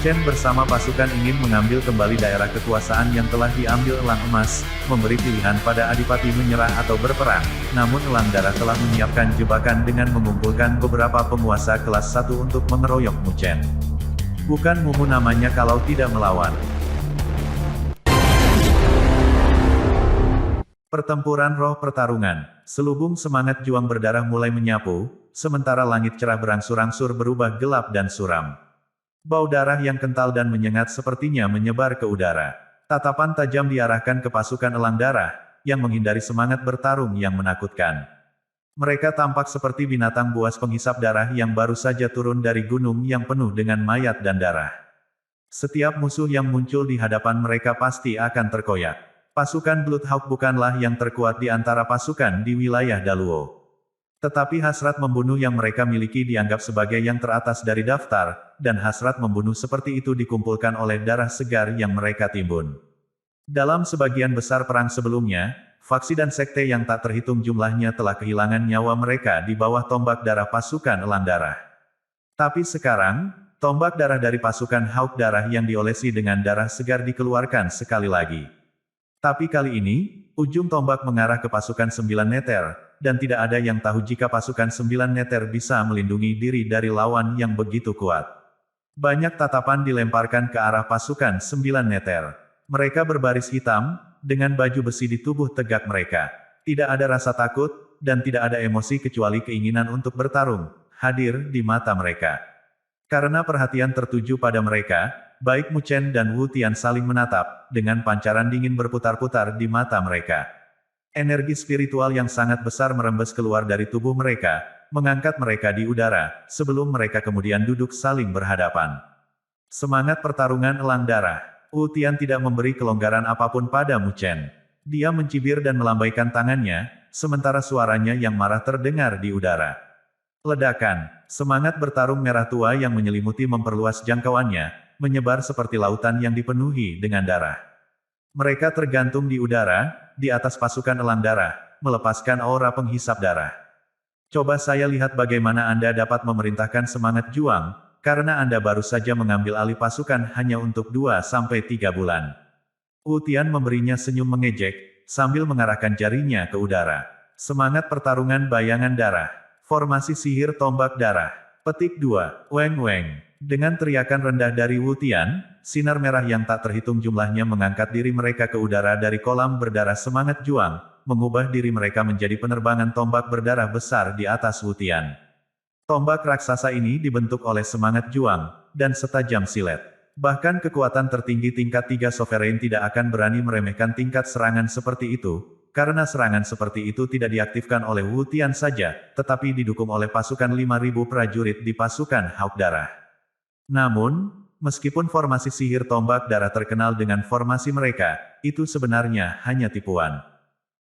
Chen bersama pasukan ingin mengambil kembali daerah kekuasaan yang telah diambil Elang Emas, memberi pilihan pada Adipati menyerah atau berperang, namun Elang Darah telah menyiapkan jebakan dengan mengumpulkan beberapa penguasa kelas 1 untuk mengeroyok Mu Chen. Bukan Mumu namanya kalau tidak melawan. Pertempuran roh pertarungan. Selubung semangat juang berdarah mulai menyapu, sementara langit cerah berangsur-angsur berubah gelap dan suram. Bau darah yang kental dan menyengat sepertinya menyebar ke udara. Tatapan tajam diarahkan ke pasukan Elang Darah, yang menghindari semangat bertarung yang menakutkan. Mereka tampak seperti binatang buas penghisap darah yang baru saja turun dari gunung yang penuh dengan mayat dan darah. Setiap musuh yang muncul di hadapan mereka pasti akan terkoyak. Pasukan Bloodhawk bukanlah yang terkuat di antara pasukan di wilayah Daluo. Tetapi hasrat membunuh yang mereka miliki dianggap sebagai yang teratas dari daftar, dan hasrat membunuh seperti itu dikumpulkan oleh darah segar yang mereka timbun. Dalam sebagian besar perang sebelumnya, faksi dan sekte yang tak terhitung jumlahnya telah kehilangan nyawa mereka di bawah tombak darah pasukan Elang Darah. Tapi sekarang, tombak darah dari pasukan Hawk Darah yang diolesi dengan darah segar dikeluarkan sekali lagi. Tapi kali ini, ujung tombak mengarah ke pasukan 9 Neter, dan tidak ada yang tahu jika pasukan 9 Neter bisa melindungi diri dari lawan yang begitu kuat. Banyak tatapan dilemparkan ke arah pasukan 9 Neter. Mereka berbaris hitam, dengan baju besi di tubuh tegak mereka. Tidak ada rasa takut, dan tidak ada emosi kecuali keinginan untuk bertarung, hadir di mata mereka. Karena perhatian tertuju pada mereka, baik Mu Chen dan Wu Tian saling menatap, dengan pancaran dingin berputar-putar di mata mereka. Energi spiritual yang sangat besar merembes keluar dari tubuh mereka, mengangkat mereka di udara, sebelum mereka kemudian duduk saling berhadapan. Semangat pertarungan Elang Darah. Wu Tian tidak memberi kelonggaran apapun pada Mu Chen. Dia mencibir dan melambaikan tangannya, sementara suaranya yang marah terdengar di udara. Ledakan. Semangat bertarung merah tua yang menyelimuti memperluas jangkauannya, menyebar seperti lautan yang dipenuhi dengan darah. Mereka tergantung di udara, di atas pasukan Elang Darah, melepaskan aura penghisap darah. Coba saya lihat bagaimana Anda dapat memerintahkan semangat juang, karena Anda baru saja mengambil alih pasukan hanya untuk 2-3 bulan. Wu Tian memberinya senyum mengejek, sambil mengarahkan jarinya ke udara. Semangat pertarungan bayangan darah. Formasi sihir tombak darah. Petik 2. Weng Weng. Dengan teriakan rendah dari Wu Tian, sinar merah yang tak terhitung jumlahnya mengangkat diri mereka ke udara dari kolam berdarah semangat juang, mengubah diri mereka menjadi penerbangan tombak berdarah besar di atas Wu Tian. Tombak raksasa ini dibentuk oleh semangat juang, dan setajam silet. Bahkan kekuatan tertinggi tingkat 3 sovereign tidak akan berani meremehkan tingkat serangan seperti itu, karena serangan seperti itu tidak diaktifkan oleh Wu Tian saja, tetapi didukung oleh pasukan 5.000 prajurit di pasukan Hawk Darah. Namun, meskipun formasi sihir tombak darah terkenal dengan formasi mereka, itu sebenarnya hanya tipuan.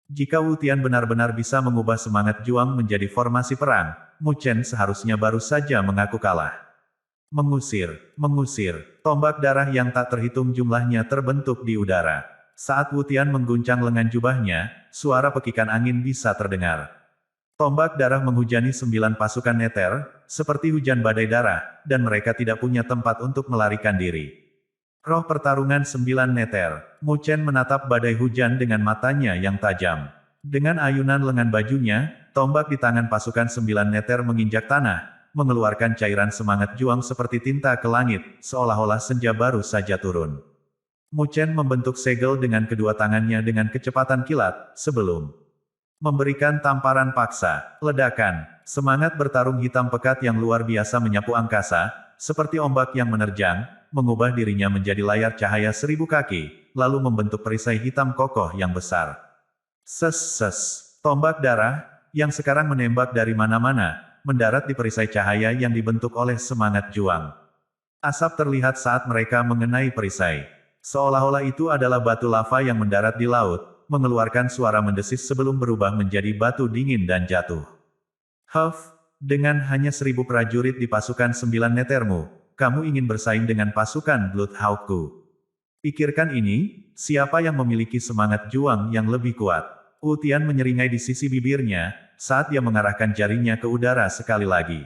Jika Wu Tian benar-benar bisa mengubah semangat juang menjadi formasi perang, Mu Chen seharusnya baru saja mengaku kalah. Mengusir, tombak darah yang tak terhitung jumlahnya terbentuk di udara. Saat Wu Tian mengguncang lengan jubahnya, suara pekikan angin bisa terdengar. Tombak darah menghujani 9 pasukan Neter, seperti hujan badai darah, dan mereka tidak punya tempat untuk melarikan diri. Roh pertarungan 9 Neter. Mu Chen menatap badai hujan dengan matanya yang tajam. Dengan ayunan lengan bajunya, tombak di tangan pasukan 9 Neter menginjak tanah, mengeluarkan cairan semangat juang seperti tinta ke langit, seolah-olah senja baru saja turun. Mu Chen membentuk segel dengan kedua tangannya dengan kecepatan kilat, sebelum memberikan tamparan paksa. Ledakan. Semangat bertarung hitam pekat yang luar biasa menyapu angkasa, seperti ombak yang menerjang, mengubah dirinya menjadi layar cahaya 1000 kaki, lalu membentuk perisai hitam kokoh yang besar. Ses. Tombak darah, yang sekarang menembak dari mana-mana, mendarat di perisai cahaya yang dibentuk oleh semangat juang. Asap terlihat saat mereka mengenai perisai. Seolah-olah itu adalah batu lava yang mendarat di laut, mengeluarkan suara mendesis sebelum berubah menjadi batu dingin dan jatuh. Huff, dengan hanya 1000 prajurit di pasukan 9 Netermu, kamu ingin bersaing dengan pasukan Bloodhawkku. Pikirkan ini, siapa yang memiliki semangat juang yang lebih kuat? Wu Tian menyeringai di sisi bibirnya, saat dia mengarahkan jarinya ke udara sekali lagi.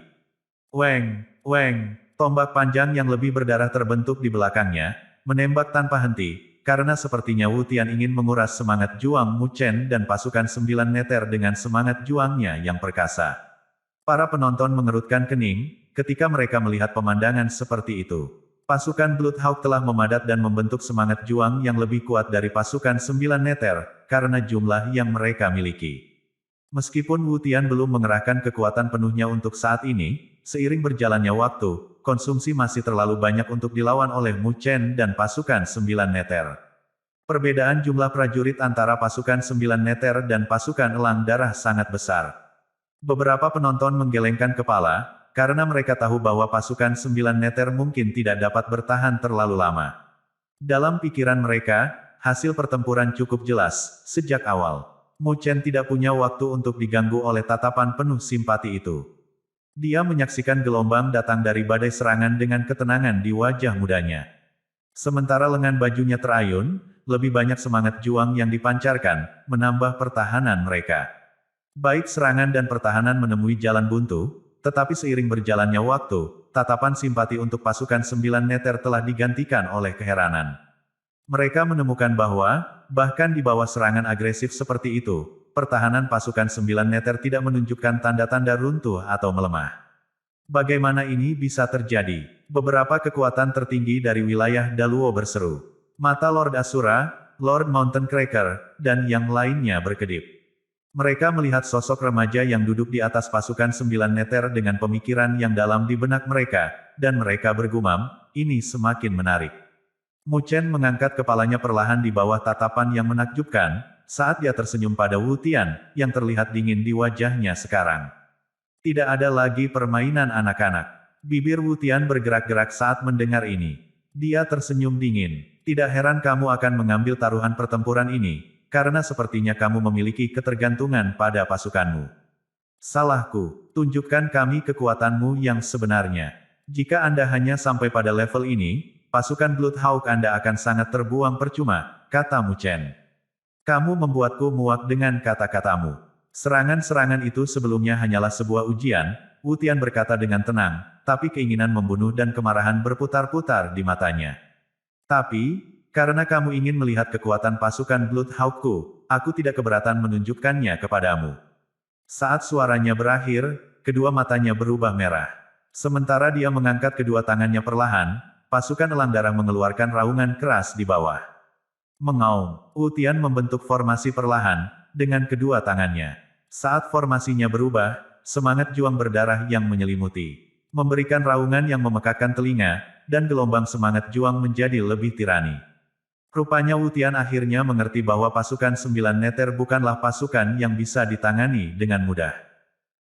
Weng. Tombak panjang yang lebih berdarah terbentuk di belakangnya, menembak tanpa henti, karena sepertinya Wu Tian ingin menguras semangat juang Mu Chen dan pasukan 9 meter dengan semangat juangnya yang perkasa. Para penonton mengerutkan kening, ketika mereka melihat pemandangan seperti itu. Pasukan Bloodhawk telah memadat dan membentuk semangat juang yang lebih kuat dari pasukan 9 meter, karena jumlah yang mereka miliki. Meskipun Wu Tian belum mengerahkan kekuatan penuhnya untuk saat ini, seiring berjalannya waktu, konsumsi masih terlalu banyak untuk dilawan oleh Mu Chen dan pasukan 9 meter. Perbedaan jumlah prajurit antara pasukan 9 meter dan pasukan elang darah sangat besar. Beberapa penonton menggelengkan kepala, karena mereka tahu bahwa pasukan 9 meter mungkin tidak dapat bertahan terlalu lama. Dalam pikiran mereka, hasil pertempuran cukup jelas, sejak awal. Mu Chen tidak punya waktu untuk diganggu oleh tatapan penuh simpati itu. Dia menyaksikan gelombang datang dari badai serangan dengan ketenangan di wajah mudanya. Sementara lengan bajunya terayun, lebih banyak semangat juang yang dipancarkan, menambah pertahanan mereka. Baik serangan dan pertahanan menemui jalan buntu, tetapi seiring berjalannya waktu, tatapan simpati untuk pasukan 9 meter telah digantikan oleh keheranan. Mereka menemukan bahwa, bahkan di bawah serangan agresif seperti itu, pertahanan pasukan 9 meter tidak menunjukkan tanda-tanda runtuh atau melemah. Bagaimana ini bisa terjadi? Beberapa kekuatan tertinggi dari wilayah Daluo berseru. Mata Lord Asura, Lord Mountain Cracker, dan yang lainnya berkedip. Mereka melihat sosok remaja yang duduk di atas pasukan 9 meter dengan pemikiran yang dalam di benak mereka, dan mereka bergumam, ini semakin menarik. Mu Chen mengangkat kepalanya perlahan di bawah tatapan yang menakjubkan, saat dia tersenyum pada Wu Tian, yang terlihat dingin di wajahnya sekarang. Tidak ada lagi permainan anak-anak. Bibir Wu Tian bergerak-gerak saat mendengar ini. Dia tersenyum dingin. Tidak heran kamu akan mengambil taruhan pertempuran ini, karena sepertinya kamu memiliki ketergantungan pada pasukanmu. Salahku, tunjukkan kami kekuatanmu yang sebenarnya. Jika Anda hanya sampai pada level ini, pasukan Bloodhawk Anda akan sangat terbuang percuma, kata Mu Chen. Kamu membuatku muak dengan kata-katamu. Serangan-serangan itu sebelumnya hanyalah sebuah ujian, Wu Tian berkata dengan tenang, tapi keinginan membunuh dan kemarahan berputar-putar di matanya. Tapi, karena kamu ingin melihat kekuatan pasukan Bloodhawkku, aku tidak keberatan menunjukkannya kepadamu. Saat suaranya berakhir, kedua matanya berubah merah. Sementara dia mengangkat kedua tangannya perlahan, pasukan elang darah mengeluarkan raungan keras di bawah. Mengaum, Wu Tian membentuk formasi perlahan, dengan kedua tangannya. Saat formasinya berubah, semangat juang berdarah yang menyelimuti. Memberikan raungan yang memekakkan telinga, dan gelombang semangat juang menjadi lebih tirani. Rupanya Wu Tian akhirnya mengerti bahwa pasukan 9 meter bukanlah pasukan yang bisa ditangani dengan mudah.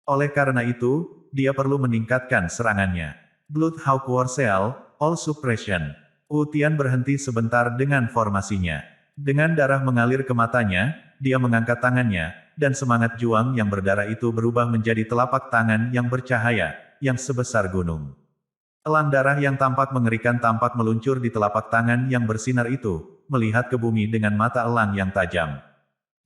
Oleh karena itu, dia perlu meningkatkan serangannya. Bloodhawk War Cell, All Suppression. Wu Tian berhenti sebentar dengan formasinya. Dengan darah mengalir ke matanya, dia mengangkat tangannya, dan semangat juang yang berdarah itu berubah menjadi telapak tangan yang bercahaya, yang sebesar gunung. Elang darah yang tampak mengerikan tampak meluncur di telapak tangan yang bersinar itu, melihat ke bumi dengan mata elang yang tajam.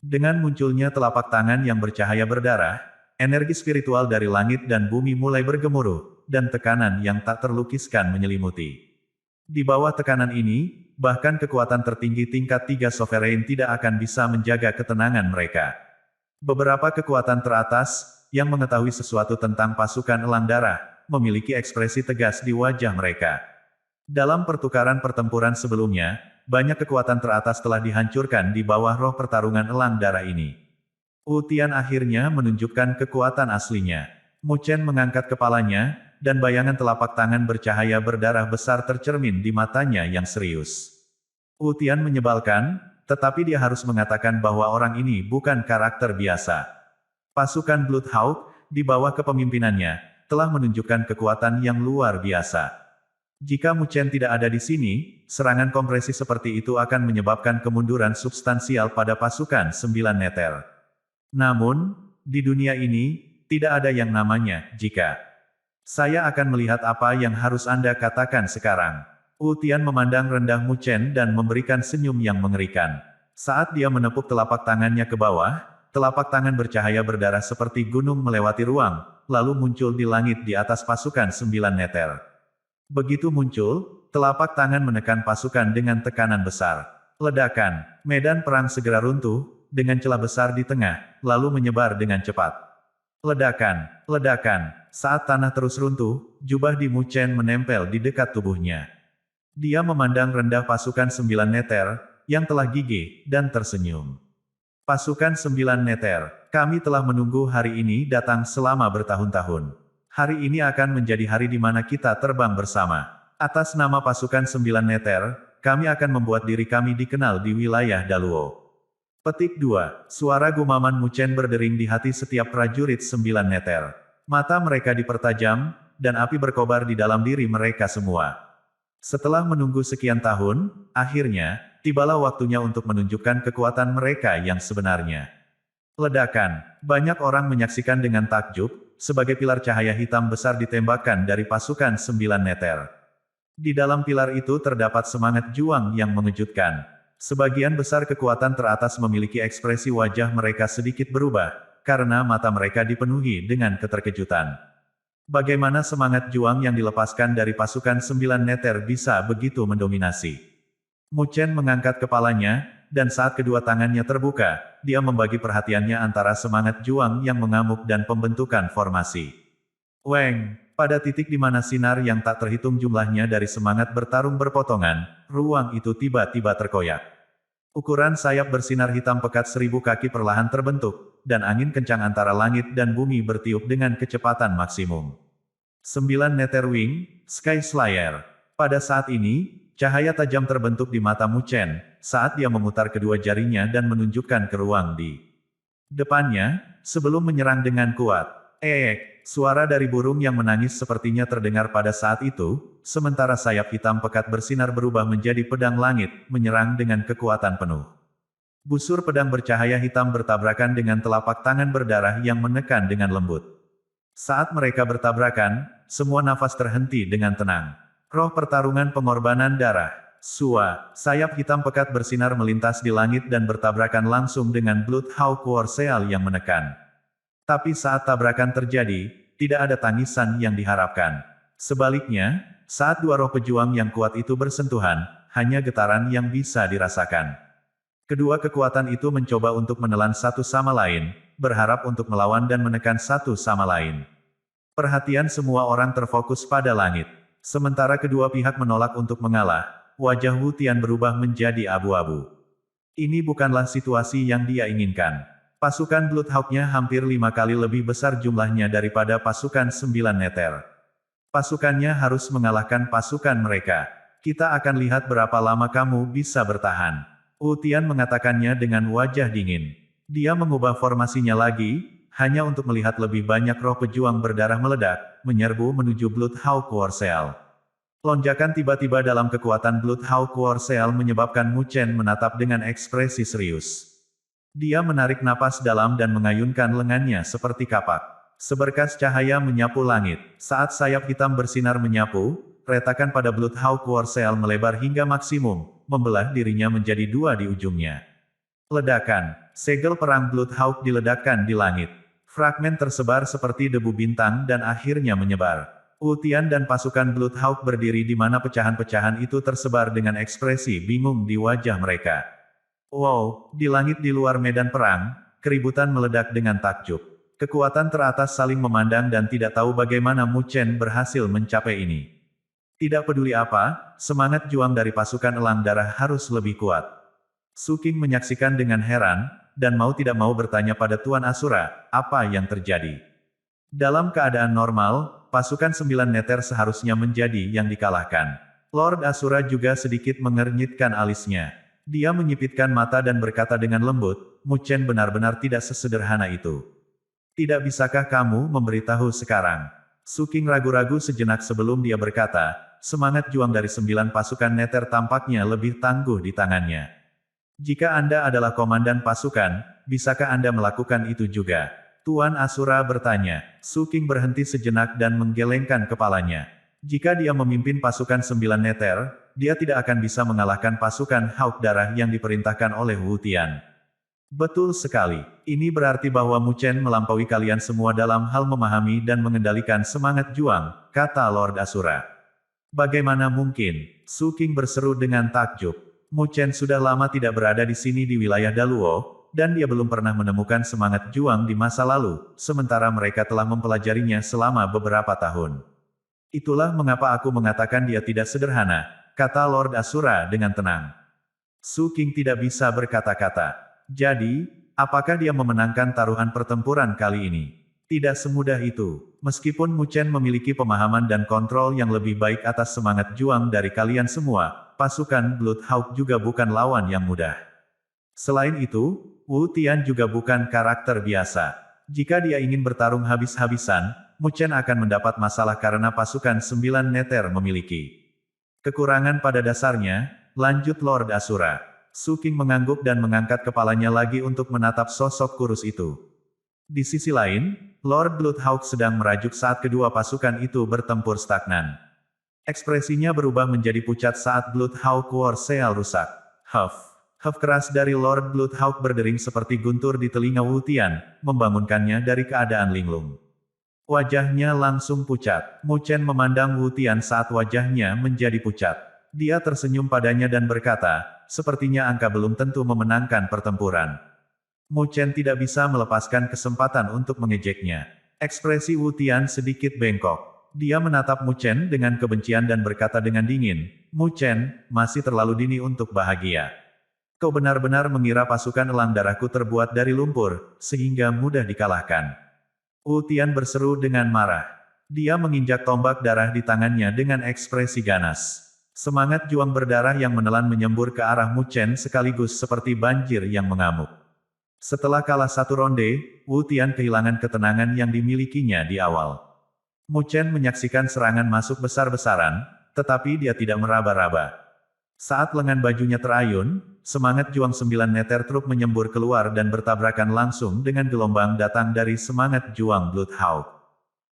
Dengan munculnya telapak tangan yang bercahaya berdarah, energi spiritual dari langit dan bumi mulai bergemuruh, dan tekanan yang tak terlukiskan menyelimuti. Di bawah tekanan ini, bahkan kekuatan tertinggi tingkat 3 sovereign tidak akan bisa menjaga ketenangan mereka. Beberapa kekuatan teratas, yang mengetahui sesuatu tentang pasukan elang darah, memiliki ekspresi tegas di wajah mereka. Dalam pertukaran pertempuran sebelumnya, banyak kekuatan teratas telah dihancurkan di bawah roh pertarungan elang darah ini. Wu Tian akhirnya menunjukkan kekuatan aslinya. Mu Chen mengangkat kepalanya, dan bayangan telapak tangan bercahaya berdarah besar tercermin di matanya yang serius. Wu Tian menyebalkan, tetapi dia harus mengatakan bahwa orang ini bukan karakter biasa. Pasukan Bloodhawk, di bawah kepemimpinannya, telah menunjukkan kekuatan yang luar biasa. Jika Mu Chen tidak ada di sini, serangan kompresi seperti itu akan menyebabkan kemunduran substansial pada pasukan 9 meter. Namun, di dunia ini, tidak ada yang namanya jika. Saya akan melihat apa yang harus Anda katakan sekarang. Wu Tian memandang rendah Mu Chen dan memberikan senyum yang mengerikan. Saat dia menepuk telapak tangannya ke bawah, telapak tangan bercahaya berdarah seperti gunung melewati ruang, lalu muncul di langit di atas pasukan 9 meter. Begitu muncul, telapak tangan menekan pasukan dengan tekanan besar. Ledakan, medan perang segera runtuh, dengan celah besar di tengah, lalu menyebar dengan cepat. Ledakan, ledakan, saat tanah terus runtuh, jubah di Mu Chen menempel di dekat tubuhnya. Dia memandang rendah pasukan 9 neter, yang telah gigih, dan tersenyum. Pasukan 9 neter, kami telah menunggu hari ini datang selama bertahun-tahun. Hari ini akan menjadi hari di mana kita terbang bersama. Atas nama pasukan 9 neter, kami akan membuat diri kami dikenal di wilayah Daluo. Petik 2. Suara gumaman Mu Chen berdering di hati setiap prajurit 9 neter. Mata mereka dipertajam, dan api berkobar di dalam diri mereka semua. Setelah menunggu sekian tahun, akhirnya, tibalah waktunya untuk menunjukkan kekuatan mereka yang sebenarnya. Ledakan. Banyak orang menyaksikan dengan takjub, sebagai pilar cahaya hitam besar ditembakkan dari pasukan 9 neter. Di dalam pilar itu terdapat semangat juang yang mengejutkan. Sebagian besar kekuatan teratas memiliki ekspresi wajah mereka sedikit berubah, karena mata mereka dipenuhi dengan keterkejutan. Bagaimana semangat juang yang dilepaskan dari pasukan 9 neter bisa begitu mendominasi? Mu Chen mengangkat kepalanya, dan saat kedua tangannya terbuka, dia membagi perhatiannya antara semangat juang yang mengamuk dan pembentukan formasi. Weng, pada titik di mana sinar yang tak terhitung jumlahnya dari semangat bertarung berpotongan, ruang itu tiba-tiba terkoyak. Ukuran sayap bersinar hitam pekat 1000 kaki perlahan terbentuk, dan angin kencang antara langit dan bumi bertiup dengan kecepatan maksimum. 9 neter wing, Sky Slayer. Pada saat ini, cahaya tajam terbentuk di mata Mu Chen, saat dia memutar kedua jarinya dan menunjukkan ke ruang di depannya, sebelum menyerang dengan kuat. Suara dari burung yang menangis sepertinya terdengar pada saat itu, sementara sayap hitam pekat bersinar berubah menjadi pedang langit, menyerang dengan kekuatan penuh. Busur pedang bercahaya hitam bertabrakan dengan telapak tangan berdarah yang menekan dengan lembut. Saat mereka bertabrakan, semua nafas terhenti dengan tenang. Roh pertarungan pengorbanan darah. Sua, sayap hitam pekat bersinar melintas di langit dan bertabrakan langsung dengan Bloodhawk War Seal yang menekan. Tapi saat tabrakan terjadi, tidak ada tangisan yang diharapkan. Sebaliknya, saat dua roh pejuang yang kuat itu bersentuhan, hanya getaran yang bisa dirasakan. Kedua kekuatan itu mencoba untuk menelan satu sama lain, berharap untuk melawan dan menekan satu sama lain. Perhatian semua orang terfokus pada langit. Sementara kedua pihak menolak untuk mengalah, wajah Wu Tian berubah menjadi abu-abu. Ini bukanlah situasi yang dia inginkan. Pasukan Bloodhawk-nya hampir 5 kali lebih besar jumlahnya daripada pasukan 9 neter. Pasukannya harus mengalahkan pasukan mereka. Kita akan lihat berapa lama kamu bisa bertahan. Wu Tian mengatakannya dengan wajah dingin. Dia mengubah formasinya lagi, hanya untuk melihat lebih banyak roh pejuang berdarah meledak, menyerbu menuju Bloodhawk War Seal. Lonjakan tiba-tiba dalam kekuatan Bloodhawk War Seal menyebabkan Mu Chen menatap dengan ekspresi serius. Dia menarik napas dalam dan mengayunkan lengannya seperti kapak. Seberkas cahaya menyapu langit. Saat sayap hitam bersinar menyapu, retakan pada Bloodhawk War Seal melebar hingga maksimum, membelah dirinya menjadi dua di ujungnya. Ledakan. Segel perang Bloodhawk diledakkan di langit. Fragmen tersebar seperti debu bintang dan akhirnya menyebar. Wu Tian dan pasukan Bloodhawk berdiri di mana pecahan-pecahan itu tersebar dengan ekspresi bingung di wajah mereka. Wow, di langit di luar medan perang, keributan meledak dengan takjub. Kekuatan teratas saling memandang dan tidak tahu bagaimana Mu Chen berhasil mencapai ini. Tidak peduli apa, semangat juang dari pasukan elang darah harus lebih kuat. Su King menyaksikan dengan heran, dan mau tidak mau bertanya pada Tuan Asura, apa yang terjadi. Dalam keadaan normal, pasukan 9 neter seharusnya menjadi yang dikalahkan. Lord Asura juga sedikit mengernyitkan alisnya. Dia menyipitkan mata dan berkata dengan lembut, Mu Chen benar-benar tidak sesederhana itu. Tidak bisakah kamu memberitahu sekarang? Su King ragu-ragu sejenak sebelum dia berkata, semangat juang dari 9 pasukan neter tampaknya lebih tangguh di tangannya. Jika Anda adalah komandan pasukan, bisakah Anda melakukan itu juga? Tuan Asura bertanya. Su King berhenti sejenak dan menggelengkan kepalanya. Jika dia memimpin pasukan 9 neter, dia tidak akan bisa mengalahkan pasukan Hawk Darah yang diperintahkan oleh Wu Tian. Betul sekali. Ini berarti bahwa Mu Chen melampaui kalian semua dalam hal memahami dan mengendalikan semangat juang, kata Lord Asura. Bagaimana mungkin? Su King berseru dengan takjub. Mu Chen sudah lama tidak berada di sini di wilayah Daluo, dan dia belum pernah menemukan semangat juang di masa lalu, sementara mereka telah mempelajarinya selama beberapa tahun. Itulah mengapa aku mengatakan dia tidak sederhana, kata Lord Asura dengan tenang. Su King tidak bisa berkata-kata. Jadi, apakah dia memenangkan taruhan pertempuran kali ini? Tidak semudah itu. Meskipun Mu Chen memiliki pemahaman dan kontrol yang lebih baik atas semangat juang dari kalian semua, pasukan Bloodhawk juga bukan lawan yang mudah. Selain itu, Wu Tian juga bukan karakter biasa. Jika dia ingin bertarung habis-habisan, Mu Chen akan mendapat masalah karena pasukan 9 neter memiliki kekurangan pada dasarnya, lanjut Lord Asura. Su King mengangguk dan mengangkat kepalanya lagi untuk menatap sosok kurus itu. Di sisi lain, Lord Bloodhawk sedang merajuk saat kedua pasukan itu bertempur stagnan. Ekspresinya berubah menjadi pucat saat Bloodhawk War Seal rusak. Huff. Huff keras dari Lord Bloodhawk berdering seperti guntur di telinga Wu Tian, membangunkannya dari keadaan linglung. Wajahnya langsung pucat. Mu Chen memandang Wu Tian saat wajahnya menjadi pucat. Dia tersenyum padanya dan berkata, sepertinya angka belum tentu memenangkan pertempuran. Mu Chen tidak bisa melepaskan kesempatan untuk mengejeknya. Ekspresi Wu Tian sedikit bengkok. Dia menatap Mu Chen dengan kebencian dan berkata dengan dingin, Mu Chen, masih terlalu dini untuk bahagia. Kau benar-benar mengira pasukan elang darahku terbuat dari lumpur, sehingga mudah dikalahkan. Wu Tian berseru dengan marah. Dia menginjak tombak darah di tangannya dengan ekspresi ganas. Semangat juang berdarah yang menelan menyembur ke arah Mu Chen sekaligus seperti banjir yang mengamuk. Setelah kalah satu ronde, Wu Tian kehilangan ketenangan yang dimilikinya di awal. Mu Chen menyaksikan serangan masuk besar-besaran, tetapi dia tidak meraba-raba. Saat lengan bajunya terayun, semangat juang 9 neter truk menyembur keluar dan bertabrakan langsung dengan gelombang datang dari semangat juang Bloodhawk.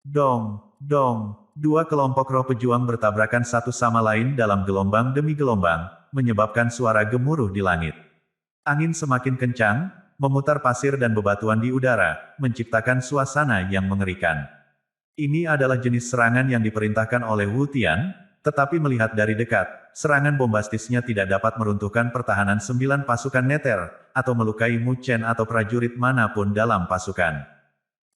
Dong, dong, dua kelompok roh pejuang bertabrakan satu sama lain dalam gelombang demi gelombang, menyebabkan suara gemuruh di langit. Angin semakin kencang, memutar pasir dan bebatuan di udara, menciptakan suasana yang mengerikan. Ini adalah jenis serangan yang diperintahkan oleh Wu Tian, tetapi melihat dari dekat, serangan bombastisnya tidak dapat meruntuhkan pertahanan 9 pasukan neter, atau melukai Mu Chen atau prajurit manapun dalam pasukan.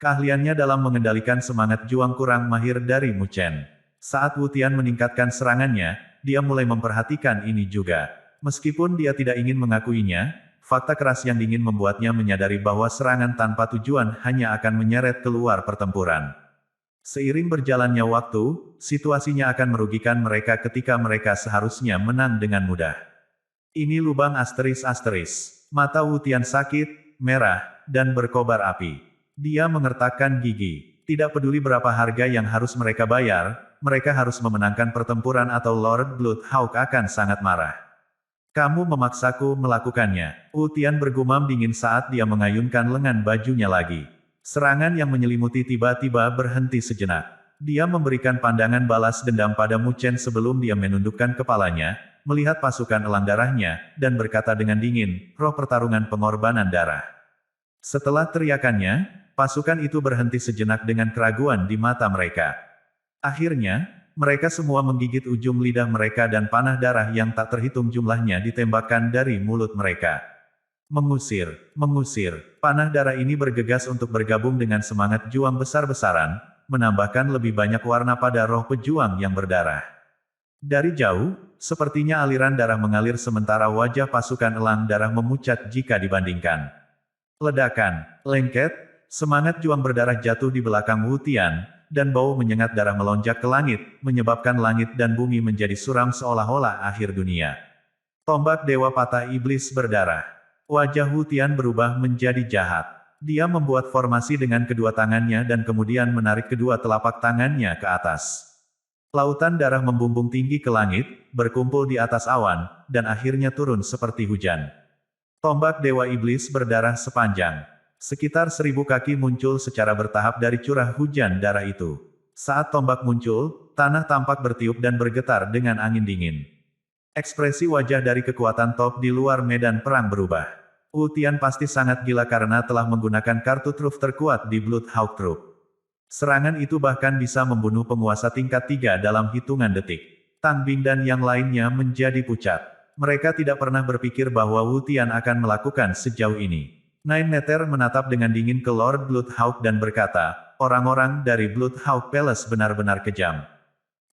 Keahliannya dalam mengendalikan semangat juang kurang mahir dari Mu Chen. Saat Wu Tian meningkatkan serangannya, dia mulai memperhatikan ini juga. Meskipun dia tidak ingin mengakuinya, fakta keras yang dingin membuatnya menyadari bahwa serangan tanpa tujuan hanya akan menyeret keluar pertempuran. Seiring berjalannya waktu, situasinya akan merugikan mereka ketika mereka seharusnya menang dengan mudah. Ini lubang asteris-asteris. Mata Wu Tian sakit, merah, dan berkobar api. Dia mengertakkan gigi. Tidak peduli berapa harga yang harus mereka bayar, mereka harus memenangkan pertempuran atau Lord Bloodhawk akan sangat marah. Kamu memaksaku melakukannya. Wu Tian bergumam dingin saat dia mengayunkan lengan bajunya lagi. Serangan yang menyelimuti tiba-tiba berhenti sejenak. Dia memberikan pandangan balas dendam pada Mu Chen sebelum dia menundukkan kepalanya, melihat pasukan elang darahnya, dan berkata dengan dingin, roh pertarungan pengorbanan darah. Setelah teriakannya, pasukan itu berhenti sejenak dengan keraguan di mata mereka. Akhirnya, mereka semua menggigit ujung lidah mereka dan panah darah yang tak terhitung jumlahnya ditembakkan dari mulut mereka. Mengusir, mengusir. Panah darah ini bergegas untuk bergabung dengan semangat juang besar-besaran, menambahkan lebih banyak warna pada roh pejuang yang berdarah. Dari jauh, sepertinya aliran darah mengalir sementara wajah pasukan elang darah memucat jika dibandingkan. Ledakan, lengket, semangat juang berdarah jatuh di belakang Wu Tian, dan bau menyengat darah melonjak ke langit, menyebabkan langit dan bumi menjadi suram seolah-olah akhir dunia. Tombak Dewa Patah Iblis berdarah. Wajah Wu Tian berubah menjadi jahat. Dia membuat formasi dengan kedua tangannya dan kemudian menarik kedua telapak tangannya ke atas. Lautan darah membumbung tinggi ke langit, berkumpul di atas awan, dan akhirnya turun seperti hujan. Tombak Dewa Iblis berdarah sepanjang. Sekitar 1000 kaki muncul secara bertahap dari curah hujan darah itu. Saat tombak muncul, tanah tampak bertiup dan bergetar dengan angin dingin. Ekspresi wajah dari kekuatan top di luar medan perang berubah. Wu Tian pasti sangat gila karena telah menggunakan kartu truf terkuat di Bloodhawk Troop. Serangan itu bahkan bisa membunuh penguasa tingkat 3 dalam hitungan detik. Tang Bing dan yang lainnya menjadi pucat. Mereka tidak pernah berpikir bahwa Wu Tian akan melakukan sejauh ini. Nine Nether menatap dengan dingin ke Lord Bloodhawk dan berkata, orang-orang dari Bloodhawk Palace benar-benar kejam.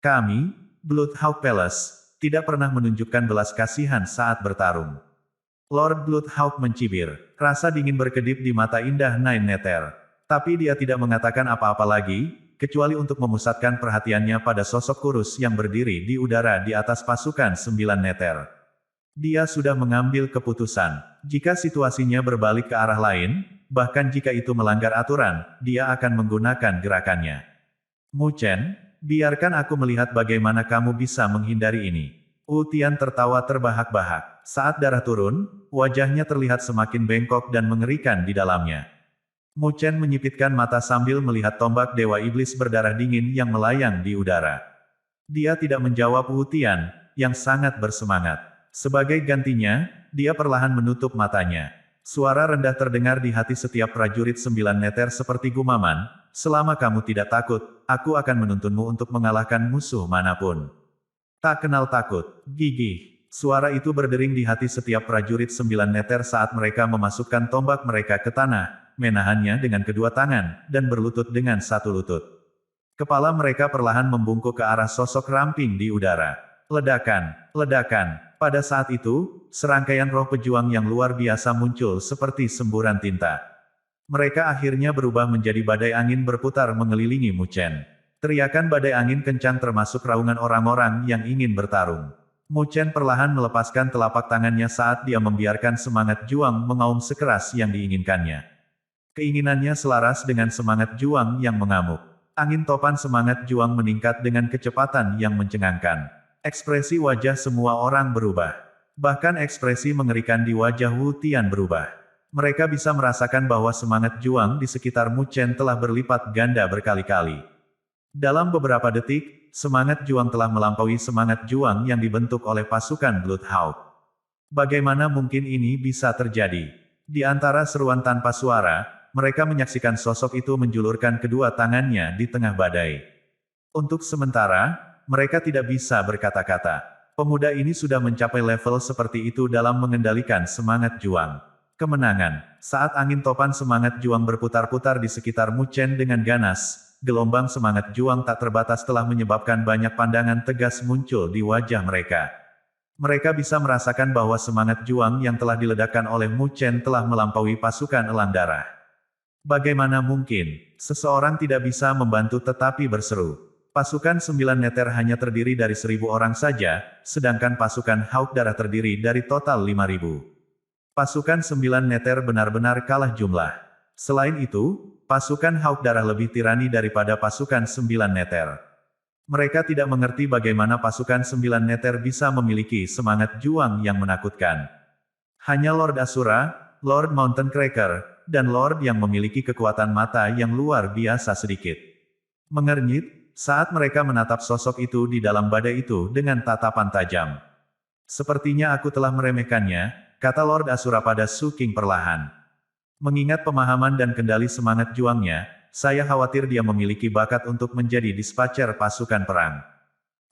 Kami, Bloodhawk Palace, tidak pernah menunjukkan belas kasihan saat bertarung. Lord Bloodhawk mencibir. Rasa dingin berkedip di mata indah Nine Nether. Tapi dia tidak mengatakan apa-apa lagi, kecuali untuk memusatkan perhatiannya pada sosok kurus yang berdiri di udara di atas pasukan 9 Nether. Dia sudah mengambil keputusan. Jika situasinya berbalik ke arah lain, bahkan jika itu melanggar aturan, dia akan menggunakan gerakannya. Mu Chen, biarkan aku melihat bagaimana kamu bisa menghindari ini. Wu Tian tertawa terbahak-bahak. Saat darah turun, wajahnya terlihat semakin bengkok dan mengerikan di dalamnya. Mu Chen menyipitkan mata sambil melihat tombak Dewa Iblis berdarah dingin yang melayang di udara. Dia tidak menjawab Wu Tian, yang sangat bersemangat. Sebagai gantinya, dia perlahan menutup matanya. Suara rendah terdengar di hati setiap prajurit 9 Nether seperti gumaman, selama kamu tidak takut, aku akan menuntunmu untuk mengalahkan musuh manapun. Tak kenal takut, gigih. Suara itu berdering di hati setiap prajurit 9 Nether saat mereka memasukkan tombak mereka ke tanah, menahannya dengan kedua tangan, dan berlutut dengan satu lutut. Kepala mereka perlahan membungkuk ke arah sosok ramping di udara. Ledakan, ledakan. Pada saat itu, serangkaian roh pejuang yang luar biasa muncul seperti semburan tinta. Mereka akhirnya berubah menjadi badai angin berputar mengelilingi Mu Chen. Teriakan badai angin kencang termasuk raungan orang-orang yang ingin bertarung. Mu Chen perlahan melepaskan telapak tangannya saat dia membiarkan semangat juang mengaum sekeras yang diinginkannya. Keinginannya selaras dengan semangat juang yang mengamuk. Angin topan semangat juang meningkat dengan kecepatan yang mencengangkan. Ekspresi wajah semua orang berubah. Bahkan ekspresi mengerikan di wajah Wu Tian berubah. Mereka bisa merasakan bahwa semangat juang di sekitar Mu Chen telah berlipat ganda berkali-kali. Dalam beberapa detik, semangat juang telah melampaui semangat juang yang dibentuk oleh pasukan Bloodhawk. Bagaimana mungkin ini bisa terjadi? Di antara seruan tanpa suara, mereka menyaksikan sosok itu menjulurkan kedua tangannya di tengah badai. Untuk sementara, mereka tidak bisa berkata-kata. Pemuda ini sudah mencapai level seperti itu dalam mengendalikan semangat juang. Kemenangan. Saat angin topan semangat juang berputar-putar di sekitar Mu Chen dengan ganas, gelombang semangat juang tak terbatas telah menyebabkan banyak pandangan tegas muncul di wajah mereka. Mereka bisa merasakan bahwa semangat juang yang telah diledakkan oleh Mu Chen telah melampaui pasukan elang darah. Bagaimana mungkin? Seseorang tidak bisa membantu tetapi berseru. Pasukan 9 Nether hanya terdiri dari 1.000 orang saja, sedangkan pasukan Hawk Darah terdiri dari total 5.000. Pasukan 9 Nether benar-benar kalah jumlah. Selain itu, pasukan Hawk Darah lebih tirani daripada pasukan 9 Nether. Mereka tidak mengerti bagaimana pasukan 9 Nether bisa memiliki semangat juang yang menakutkan. Hanya Lord Asura, Lord Mountain Cracker, dan Lord yang memiliki kekuatan mata yang luar biasa sedikit. Mengernyit, saat mereka menatap sosok itu di dalam badai itu dengan tatapan tajam. Sepertinya aku telah meremehkannya, kata Lord Asura pada Su King perlahan. Mengingat pemahaman dan kendali semangat juangnya, saya khawatir dia memiliki bakat untuk menjadi dispatcher pasukan perang.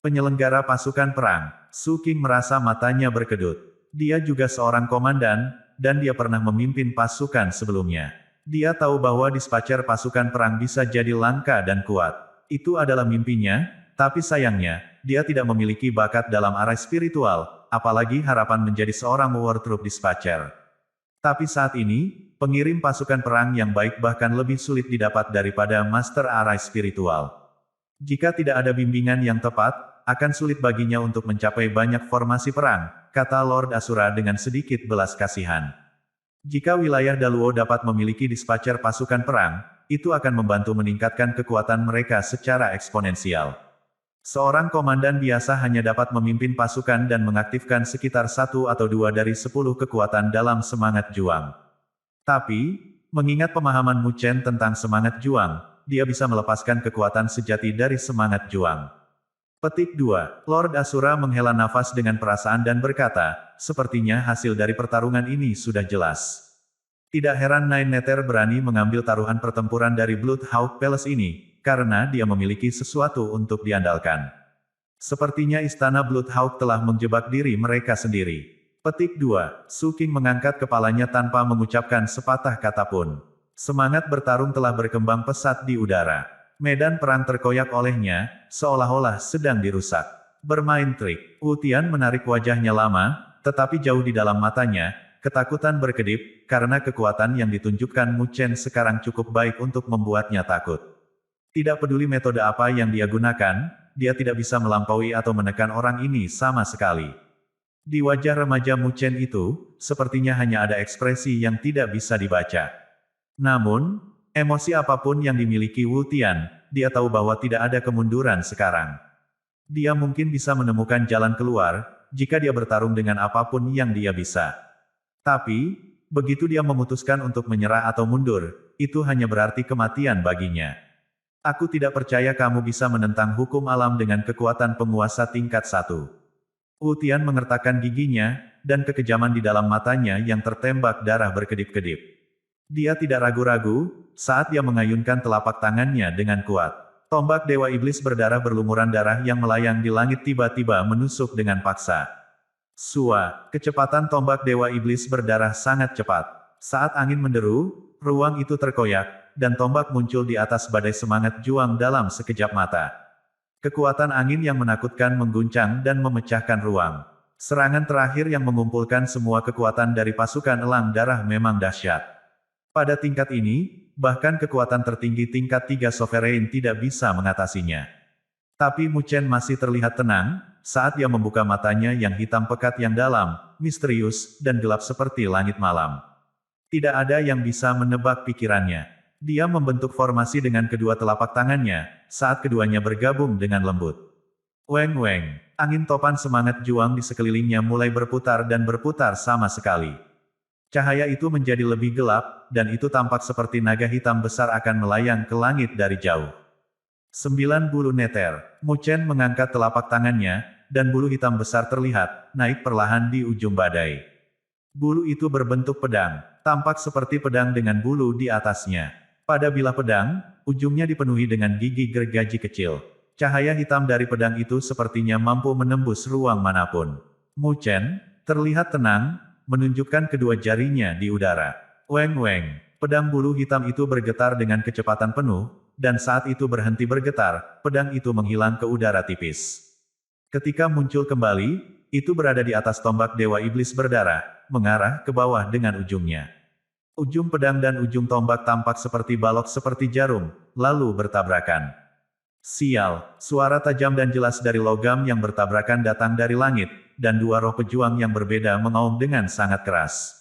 Penyelenggara pasukan perang, Su King merasa matanya berkedut. Dia juga seorang komandan, dan dia pernah memimpin pasukan sebelumnya. Dia tahu bahwa dispatcher pasukan perang bisa jadi langka dan kuat. Itu adalah mimpinya, tapi sayangnya, dia tidak memiliki bakat dalam arah spiritual, apalagi harapan menjadi seorang war troop dispatcher. Tapi saat ini, pengirim pasukan perang yang baik bahkan lebih sulit didapat daripada master arah spiritual. Jika tidak ada bimbingan yang tepat, akan sulit baginya untuk mencapai banyak formasi perang, kata Lord Asura dengan sedikit belas kasihan. Jika wilayah Daluo dapat memiliki dispatcher pasukan perang, itu akan membantu meningkatkan kekuatan mereka secara eksponensial. Seorang komandan biasa hanya dapat memimpin pasukan dan mengaktifkan sekitar 1 atau 2 dari 10 kekuatan dalam semangat juang. Tapi, mengingat pemahaman Mu Chen tentang semangat juang, dia bisa melepaskan kekuatan sejati dari semangat juang. Petik 2. Lord Asura menghela nafas dengan perasaan dan berkata, sepertinya hasil dari pertarungan ini sudah jelas. Tidak heran Nine Nether berani mengambil taruhan pertempuran dari Bloodhawk Palace ini, karena dia memiliki sesuatu untuk diandalkan. Sepertinya istana Bloodhawk telah menjebak diri mereka sendiri. Petik 2. Su King mengangkat kepalanya tanpa mengucapkan sepatah kata pun. Semangat bertarung telah berkembang pesat di udara. Medan perang terkoyak olehnya, seolah-olah sedang dirusak. Bermain trik. Wu Tian menarik wajahnya lama, tetapi jauh di dalam matanya, ketakutan berkedip, karena kekuatan yang ditunjukkan Mu Chen sekarang cukup baik untuk membuatnya takut. Tidak peduli metode apa yang dia gunakan, dia tidak bisa melampaui atau menekan orang ini sama sekali. Di wajah remaja Mu Chen itu, sepertinya hanya ada ekspresi yang tidak bisa dibaca. Namun, emosi apapun yang dimiliki Wu Tian, dia tahu bahwa tidak ada kemunduran sekarang. Dia mungkin bisa menemukan jalan keluar, jika dia bertarung dengan apapun yang dia bisa. Tapi, begitu dia memutuskan untuk menyerah atau mundur, itu hanya berarti kematian baginya. Aku tidak percaya kamu bisa menentang hukum alam dengan kekuatan penguasa tingkat 1. Wu Tian mengertakkan giginya, dan kekejaman di dalam matanya yang tertembak darah berkedip-kedip. Dia tidak ragu-ragu, saat dia mengayunkan telapak tangannya dengan kuat. Tombak Dewa Iblis berdarah berlumuran darah yang melayang di langit tiba-tiba menusuk dengan paksa. Sua, kecepatan tombak Dewa Iblis berdarah sangat cepat. Saat angin menderu, ruang itu terkoyak, dan tombak muncul di atas badai semangat juang dalam sekejap mata. Kekuatan angin yang menakutkan mengguncang dan memecahkan ruang. Serangan terakhir yang mengumpulkan semua kekuatan dari pasukan elang darah memang dahsyat. Pada tingkat ini, bahkan kekuatan tertinggi tingkat 3 Sovereign tidak bisa mengatasinya. Tapi Mu Chen masih terlihat tenang, saat dia membuka matanya yang hitam pekat yang dalam, misterius, dan gelap seperti langit malam. Tidak ada yang bisa menebak pikirannya. Dia membentuk formasi dengan kedua telapak tangannya, saat keduanya bergabung dengan lembut. Weng weng, angin topan semangat juang di sekelilingnya mulai berputar dan berputar sama sekali. Cahaya itu menjadi lebih gelap, dan itu tampak seperti naga hitam besar akan melayang ke langit dari jauh. 9 bulu neter. Mu Chen mengangkat telapak tangannya, dan bulu hitam besar terlihat, naik perlahan di ujung badai. Bulu itu berbentuk pedang, tampak seperti pedang dengan bulu di atasnya. Pada bilah pedang, ujungnya dipenuhi dengan gigi gergaji kecil. Cahaya hitam dari pedang itu sepertinya mampu menembus ruang manapun. Mu Chen terlihat tenang, menunjukkan kedua jarinya di udara. Weng weng, pedang bulu hitam itu bergetar dengan kecepatan penuh, dan saat itu berhenti bergetar, pedang itu menghilang ke udara tipis. Ketika muncul kembali, itu berada di atas tombak Dewa Iblis berdarah, mengarah ke bawah dengan ujungnya. Ujung pedang dan ujung tombak tampak seperti balok seperti jarum, lalu bertabrakan. Sial, suara tajam dan jelas dari logam yang bertabrakan datang dari langit, dan dua roh pejuang yang berbeda mengaum dengan sangat keras.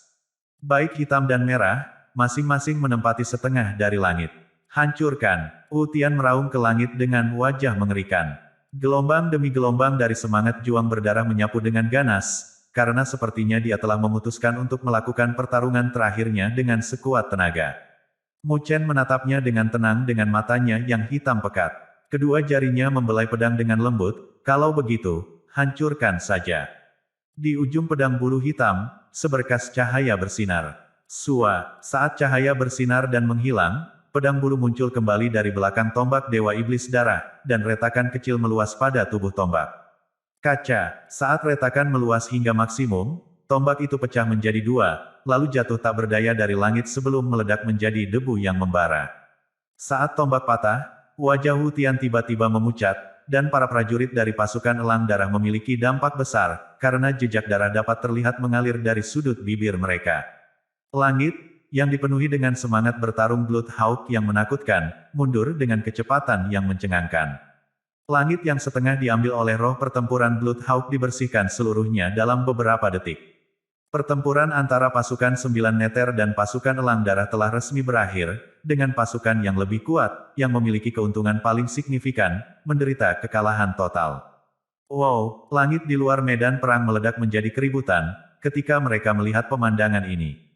Baik hitam dan merah, masing-masing menempati setengah dari langit. Hancurkan, Wu Tian meraung ke langit dengan wajah mengerikan. Gelombang demi gelombang dari semangat juang berdarah menyapu dengan ganas, karena sepertinya dia telah memutuskan untuk melakukan pertarungan terakhirnya dengan sekuat tenaga. Mu Chen menatapnya dengan tenang dengan matanya yang hitam pekat. Kedua jarinya membelai pedang dengan lembut, kalau begitu, hancurkan saja. Di ujung pedang bulu hitam, seberkas cahaya bersinar. Sua, saat cahaya bersinar dan menghilang, pedang bulu muncul kembali dari belakang tombak Dewa Iblis darah, dan retakan kecil meluas pada tubuh tombak. Kaca, saat retakan meluas hingga maksimum, tombak itu pecah menjadi dua, lalu jatuh tak berdaya dari langit sebelum meledak menjadi debu yang membara. Saat tombak patah, wajah Wu Tian tiba-tiba memucat, dan para prajurit dari pasukan elang darah memiliki dampak besar, karena jejak darah dapat terlihat mengalir dari sudut bibir mereka. Langit, yang dipenuhi dengan semangat bertarung Bloodhawk yang menakutkan, mundur dengan kecepatan yang mencengangkan. Langit yang setengah diambil oleh roh pertempuran Bloodhawk dibersihkan seluruhnya dalam beberapa detik. Pertempuran antara pasukan 9 neter dan pasukan elang darah telah resmi berakhir, dengan pasukan yang lebih kuat, yang memiliki keuntungan paling signifikan, menderita kekalahan total. Wow, langit di luar medan perang meledak menjadi keributan, ketika mereka melihat pemandangan ini.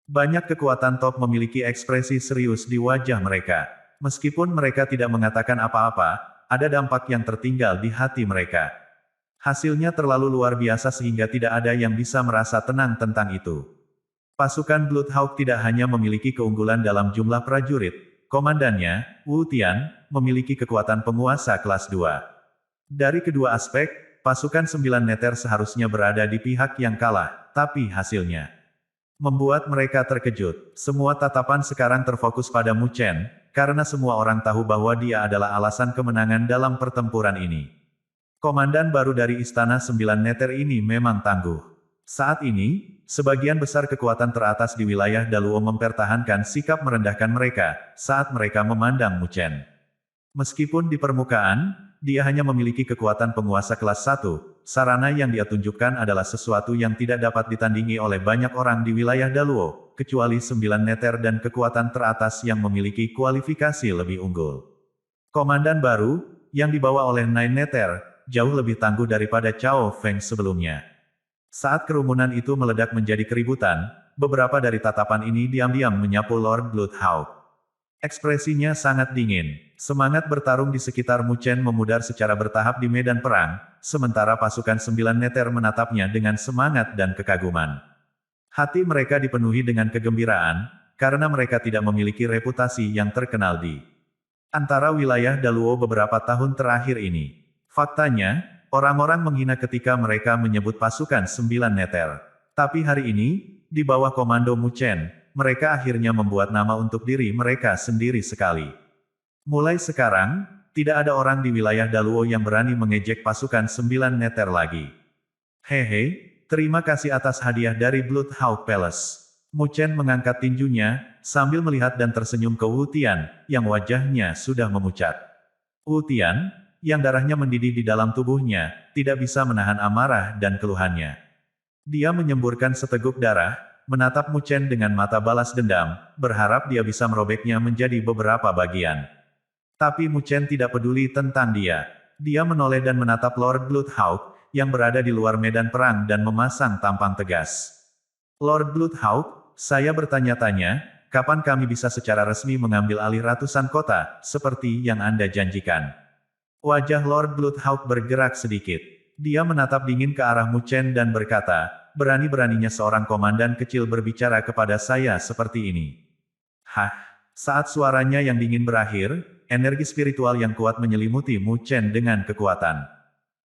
Banyak kekuatan top memiliki ekspresi serius di wajah mereka. Meskipun mereka tidak mengatakan apa-apa, ada dampak yang tertinggal di hati mereka. Hasilnya terlalu luar biasa sehingga tidak ada yang bisa merasa tenang tentang itu. Pasukan Bloodhawk tidak hanya memiliki keunggulan dalam jumlah prajurit, komandannya, Wu Tian, memiliki kekuatan penguasa kelas 2. Dari kedua aspek, pasukan 9 Neter seharusnya berada di pihak yang kalah, tapi hasilnya membuat mereka terkejut. Semua tatapan sekarang terfokus pada Mu Chen, karena semua orang tahu bahwa dia adalah alasan kemenangan dalam pertempuran ini. Komandan baru dari Istana 9 Neter ini memang tangguh. Saat ini, sebagian besar kekuatan teratas di wilayah Daluo mempertahankan sikap merendahkan mereka, saat mereka memandang Mu Chen. Meskipun di permukaan, dia hanya memiliki kekuatan penguasa kelas 1, sarana yang dia tunjukkan adalah sesuatu yang tidak dapat ditandingi oleh banyak orang di wilayah Daluo, kecuali 9 Neter dan kekuatan teratas yang memiliki kualifikasi lebih unggul. Komandan baru, yang dibawa oleh 9 Neter, jauh lebih tangguh daripada Cao Feng sebelumnya. Saat kerumunan itu meledak menjadi keributan, beberapa dari tatapan ini diam-diam menyapu Lord Bloodhawk. Ekspresinya sangat dingin. Semangat bertarung di sekitar Mu Chen memudar secara bertahap di medan perang, sementara pasukan 9 Neter menatapnya dengan semangat dan kekaguman. Hati mereka dipenuhi dengan kegembiraan, karena mereka tidak memiliki reputasi yang terkenal di antara wilayah Daluo beberapa tahun terakhir ini. Faktanya, orang-orang menghina ketika mereka menyebut pasukan 9 Neter. Tapi hari ini, di bawah komando Mu Chen, mereka akhirnya membuat nama untuk diri mereka sendiri sekali. Mulai sekarang, tidak ada orang di wilayah Daluo yang berani mengejek pasukan 9 Neter lagi. Hehe, terima kasih atas hadiah dari Bloodhawk Palace. Mu Chen mengangkat tinjunya, sambil melihat dan tersenyum ke Wu Tian, yang wajahnya sudah memucat. Wu Tian, yang darahnya mendidih di dalam tubuhnya, tidak bisa menahan amarah dan keluhannya. Dia menyemburkan seteguk darah, menatap Mu Chen dengan mata balas dendam, berharap dia bisa merobeknya menjadi beberapa bagian. Tapi Mu Chen tidak peduli tentang dia. Dia menoleh dan menatap Lord Bloodhawk, yang berada di luar medan perang dan memasang tampang tegas. Lord Bloodhawk, saya bertanya-tanya, kapan kami bisa secara resmi mengambil alih ratusan kota, seperti yang Anda janjikan? Wajah Lord Bloodhawk bergerak sedikit. Dia menatap dingin ke arah Mu Chen dan berkata, berani-beraninya seorang komandan kecil berbicara kepada saya seperti ini. Hah? Saat suaranya yang dingin berakhir, energi spiritual yang kuat menyelimuti Mu Chen dengan kekuatan.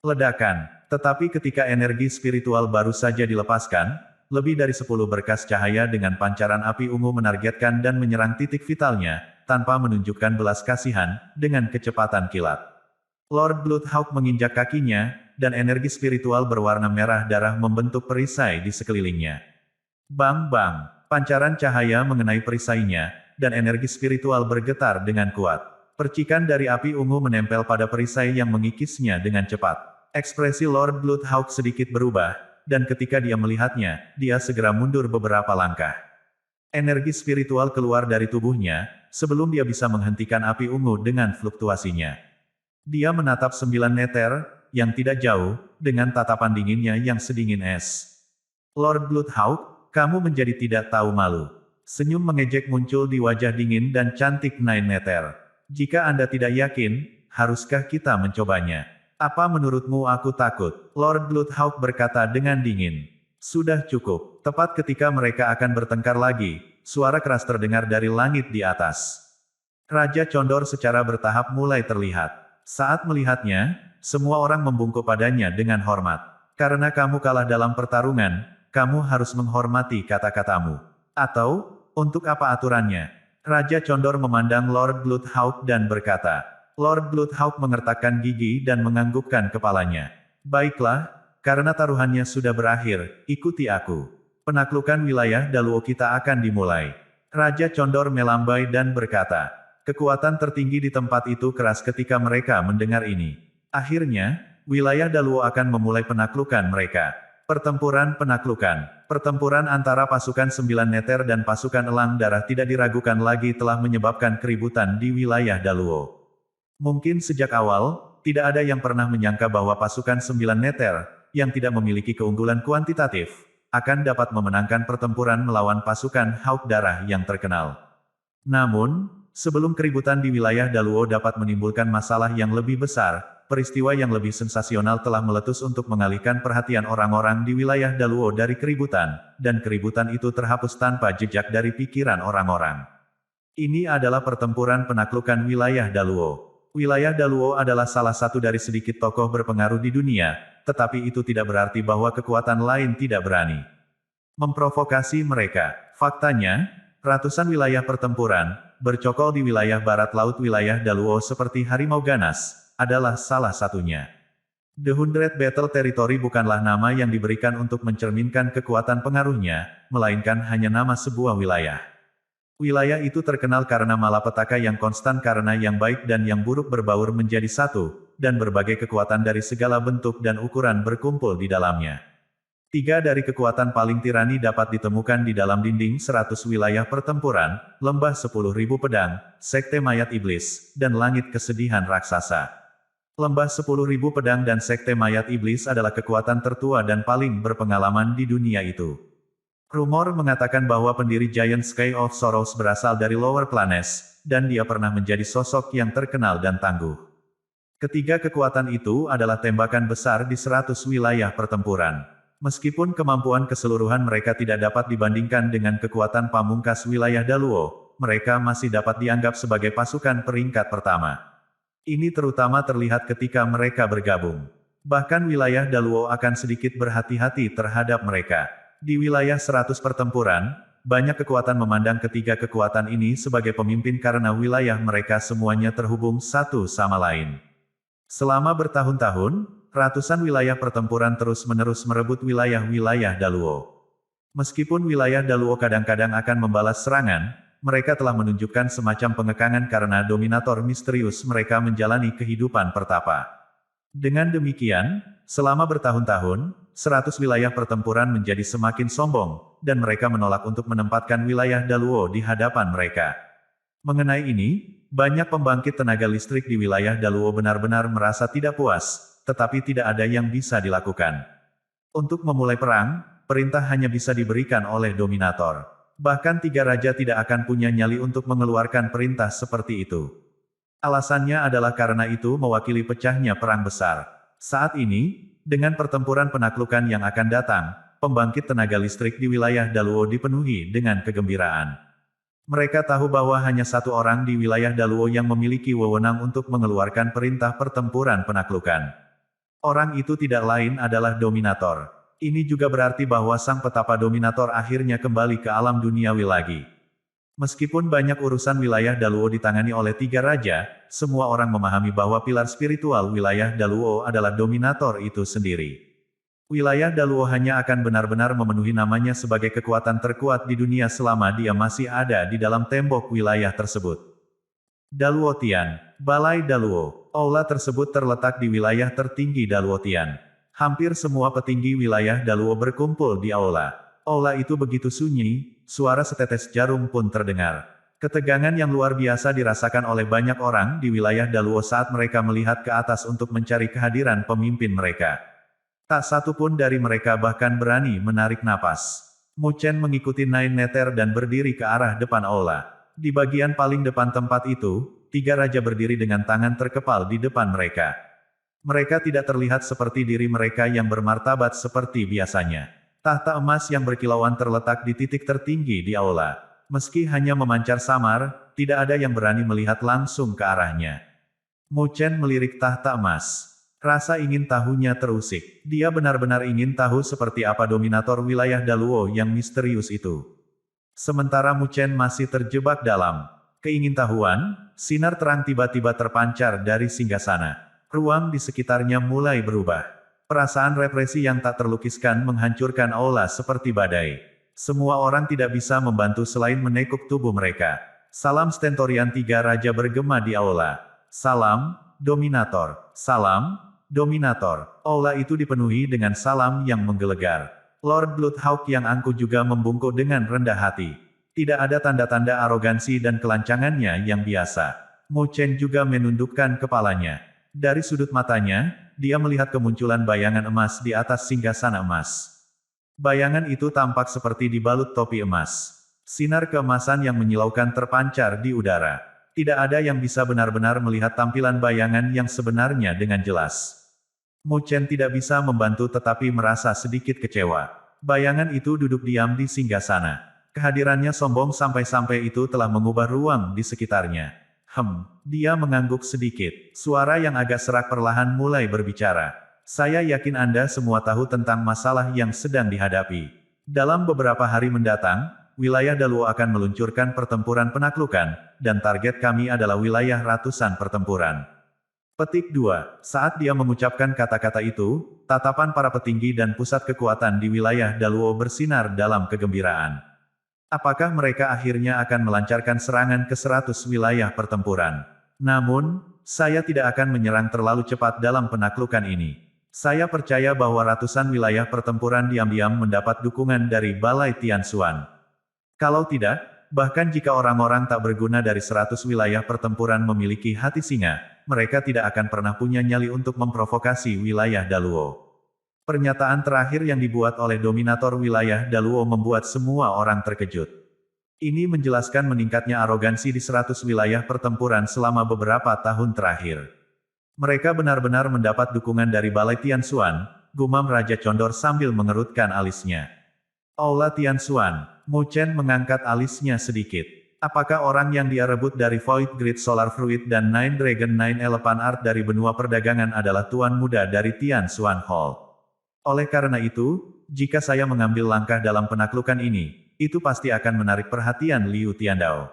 Ledakan. Tetapi ketika energi spiritual baru saja dilepaskan, lebih dari 10 berkas cahaya dengan pancaran api ungu menargetkan dan menyerang titik vitalnya, tanpa menunjukkan belas kasihan, dengan kecepatan kilat. Lord Bloodhawk menginjak kakinya, dan energi spiritual berwarna merah darah membentuk perisai di sekelilingnya. Bang-bang, pancaran cahaya mengenai perisainya, dan energi spiritual bergetar dengan kuat. Percikan dari api ungu menempel pada perisai yang mengikisnya dengan cepat. Ekspresi Lord Bloodhawk sedikit berubah, dan ketika dia melihatnya, dia segera mundur beberapa langkah. Energi spiritual keluar dari tubuhnya, sebelum dia bisa menghentikan api ungu dengan fluktuasinya. Dia menatap 9 Neter, yang tidak jauh, dengan tatapan dinginnya yang sedingin es. Lord Bloodhawk, kamu menjadi tidak tahu malu. Senyum mengejek muncul di wajah dingin dan cantik 9 Neter. Jika Anda tidak yakin, haruskah kita mencobanya? Apa menurutmu aku takut? Lord Bloodhawk berkata dengan dingin. Sudah cukup. Tepat ketika mereka akan bertengkar lagi, suara keras terdengar dari langit di atas. Raja Condor secara bertahap mulai terlihat. Saat melihatnya, semua orang membungkuk padanya dengan hormat. Karena kamu kalah dalam pertarungan, kamu harus menghormati kata-katamu. Atau, untuk apa aturannya? Raja Condor memandang Lord Bloodhawk dan berkata. Lord Bloodhawk mengertakkan gigi dan menganggukkan kepalanya. Baiklah, karena taruhannya sudah berakhir, ikuti aku. Penaklukan wilayah Daluo kita akan dimulai. Raja Condor melambai dan berkata. Kekuatan tertinggi di tempat itu keras ketika mereka mendengar ini. Akhirnya, wilayah Daluo akan memulai penaklukan mereka. Pertempuran penaklukan. Pertempuran antara pasukan 9 Neter dan pasukan Elang Darah tidak diragukan lagi telah menyebabkan keributan di wilayah Daluo. Mungkin sejak awal, tidak ada yang pernah menyangka bahwa pasukan 9 Neter, yang tidak memiliki keunggulan kuantitatif, akan dapat memenangkan pertempuran melawan pasukan Hawk Darah yang terkenal. Namun, sebelum keributan di wilayah Daluo dapat menimbulkan masalah yang lebih besar, peristiwa yang lebih sensasional telah meletus untuk mengalihkan perhatian orang-orang di wilayah Daluo dari keributan, dan keributan itu terhapus tanpa jejak dari pikiran orang-orang. Ini adalah pertempuran penaklukan wilayah Daluo. Wilayah Daluo adalah salah satu dari sedikit tokoh berpengaruh di dunia, tetapi itu tidak berarti bahwa kekuatan lain tidak berani memprovokasi mereka. Faktanya, ratusan wilayah pertempuran, bercokol di wilayah barat laut wilayah Daluo seperti harimau ganas, adalah salah satunya. The Hundred Battle Territory bukanlah nama yang diberikan untuk mencerminkan kekuatan pengaruhnya, melainkan hanya nama sebuah wilayah. Wilayah itu terkenal karena malapetaka yang konstan karena yang baik dan yang buruk berbaur menjadi satu, dan berbagai kekuatan dari segala bentuk dan ukuran berkumpul di dalamnya. 3 dari kekuatan paling tirani dapat ditemukan di dalam dinding 100 wilayah pertempuran, lembah 10.000 pedang, sekte mayat iblis, dan langit kesedihan raksasa. Lembah 10.000 pedang dan sekte mayat iblis adalah kekuatan tertua dan paling berpengalaman di dunia itu. Rumor mengatakan bahwa pendiri Giant Sky of Sorrows berasal dari Lower Planes, dan dia pernah menjadi sosok yang terkenal dan tangguh. Ketiga kekuatan itu adalah tembakan besar di 100 wilayah pertempuran. Meskipun kemampuan keseluruhan mereka tidak dapat dibandingkan dengan kekuatan pamungkas wilayah Daluo, mereka masih dapat dianggap sebagai pasukan peringkat pertama. Ini terutama terlihat ketika mereka bergabung. Bahkan wilayah Daluo akan sedikit berhati-hati terhadap mereka. Di wilayah 100 pertempuran, banyak kekuatan memandang ketiga kekuatan ini sebagai pemimpin karena wilayah mereka semuanya terhubung satu sama lain. Selama bertahun-tahun, ratusan wilayah pertempuran terus-menerus merebut wilayah-wilayah Daluo. Meskipun wilayah Daluo kadang-kadang akan membalas serangan, mereka telah menunjukkan semacam pengekangan karena dominator misterius mereka menjalani kehidupan pertapa. Dengan demikian, selama bertahun-tahun, 100 wilayah pertempuran menjadi semakin sombong, dan mereka menolak untuk menempatkan wilayah Daluo di hadapan mereka. Mengenai ini, banyak pembangkit tenaga listrik di wilayah Daluo benar-benar merasa tidak puas, tetapi tidak ada yang bisa dilakukan. Untuk memulai perang, perintah hanya bisa diberikan oleh dominator. Bahkan 3 raja tidak akan punya nyali untuk mengeluarkan perintah seperti itu. Alasannya adalah karena itu mewakili pecahnya perang besar. Saat ini, dengan pertempuran penaklukan yang akan datang, pembangkit tenaga listrik di wilayah Daluo dipenuhi dengan kegembiraan. Mereka tahu bahwa hanya satu orang di wilayah Daluo yang memiliki wewenang untuk mengeluarkan perintah pertempuran penaklukan. Orang itu tidak lain adalah dominator. Ini juga berarti bahwa sang petapa dominator akhirnya kembali ke alam duniawi lagi. Meskipun banyak urusan wilayah Daluo ditangani oleh 3 raja, semua orang memahami bahwa pilar spiritual wilayah Daluo adalah dominator itu sendiri. Wilayah Daluo hanya akan benar-benar memenuhi namanya sebagai kekuatan terkuat di dunia selama dia masih ada di dalam tembok wilayah tersebut. Daluo Tian, Balai Daluo. Aula tersebut terletak di wilayah tertinggi Daluo Tian. Hampir semua petinggi wilayah Daluo berkumpul di aula. Aula itu begitu sunyi, suara setetes jarum pun terdengar. Ketegangan yang luar biasa dirasakan oleh banyak orang di wilayah Daluo saat mereka melihat ke atas untuk mencari kehadiran pemimpin mereka. Tak satu pun dari mereka bahkan berani menarik napas. Mu Chen mengikuti Nine Nether dan berdiri ke arah depan aula. Di bagian paling depan tempat itu, 3 raja berdiri dengan tangan terkepal di depan mereka. Mereka tidak terlihat seperti diri mereka yang bermartabat seperti biasanya. Tahta emas yang berkilauan terletak di titik tertinggi di aula. Meski hanya memancar samar, tidak ada yang berani melihat langsung ke arahnya. Mu Chen melirik tahta emas. Rasa ingin tahunya terusik. Dia benar-benar ingin tahu seperti apa dominator wilayah Daluo yang misterius itu. Sementara Mu Chen masih terjebak dalam keingintahuan, sinar terang tiba-tiba terpancar dari singgasana. Ruang di sekitarnya mulai berubah. Perasaan represi yang tak terlukiskan menghancurkan aula seperti badai. Semua orang tidak bisa membantu selain menekuk tubuh mereka. Salam Stentorian 3 raja bergema di aula. Salam, Dominator. Salam, Dominator. Aula itu dipenuhi dengan salam yang menggelegar. Lord Bloodhawk yang angkuh juga membungkuk dengan rendah hati. Tidak ada tanda-tanda arogansi dan kelancangannya yang biasa. Mu Chen juga menundukkan kepalanya. Dari sudut matanya, dia melihat kemunculan bayangan emas di atas singgasana emas. Bayangan itu tampak seperti dibalut topi emas. Sinar keemasan yang menyilaukan terpancar di udara. Tidak ada yang bisa benar-benar melihat tampilan bayangan yang sebenarnya dengan jelas. Mu Chen tidak bisa membantu tetapi merasa sedikit kecewa. Bayangan itu duduk diam di singgasana. Kehadirannya sombong sampai-sampai itu telah mengubah ruang di sekitarnya. Dia mengangguk sedikit. Suara yang agak serak perlahan mulai berbicara. Saya yakin Anda semua tahu tentang masalah yang sedang dihadapi. Dalam beberapa hari mendatang, wilayah Daluo akan meluncurkan pertempuran penaklukan, dan target kami adalah wilayah ratusan pertempuran. Petik 2. Saat dia mengucapkan kata-kata itu, tatapan para petinggi dan pusat kekuatan di wilayah Daluo bersinar dalam kegembiraan. Apakah mereka akhirnya akan melancarkan serangan ke 100 wilayah pertempuran? Namun, saya tidak akan menyerang terlalu cepat dalam penaklukan ini. Saya percaya bahwa ratusan wilayah pertempuran diam-diam mendapat dukungan dari Balai Tianxuan. Kalau tidak, bahkan jika orang-orang tak berguna dari 100 wilayah pertempuran memiliki hati singa, mereka tidak akan pernah punya nyali untuk memprovokasi wilayah Daluo. Pernyataan terakhir yang dibuat oleh dominator wilayah Daluo membuat semua orang terkejut. Ini menjelaskan meningkatnya arogansi di 100 wilayah pertempuran selama beberapa tahun terakhir. Mereka benar-benar mendapat dukungan dari Balai Tianxuan, gumam Raja Condor sambil mengerutkan alisnya. Aula Tianxuan, Mu Chen mengangkat alisnya sedikit. Apakah orang yang dia rebut dari Void Grid Solar Fruit dan Nine Dragon Nine Elephant Art dari benua perdagangan adalah tuan muda dari Tianxuan Hall? Oleh karena itu, jika saya mengambil langkah dalam penaklukan ini, itu pasti akan menarik perhatian Liu Tiandao.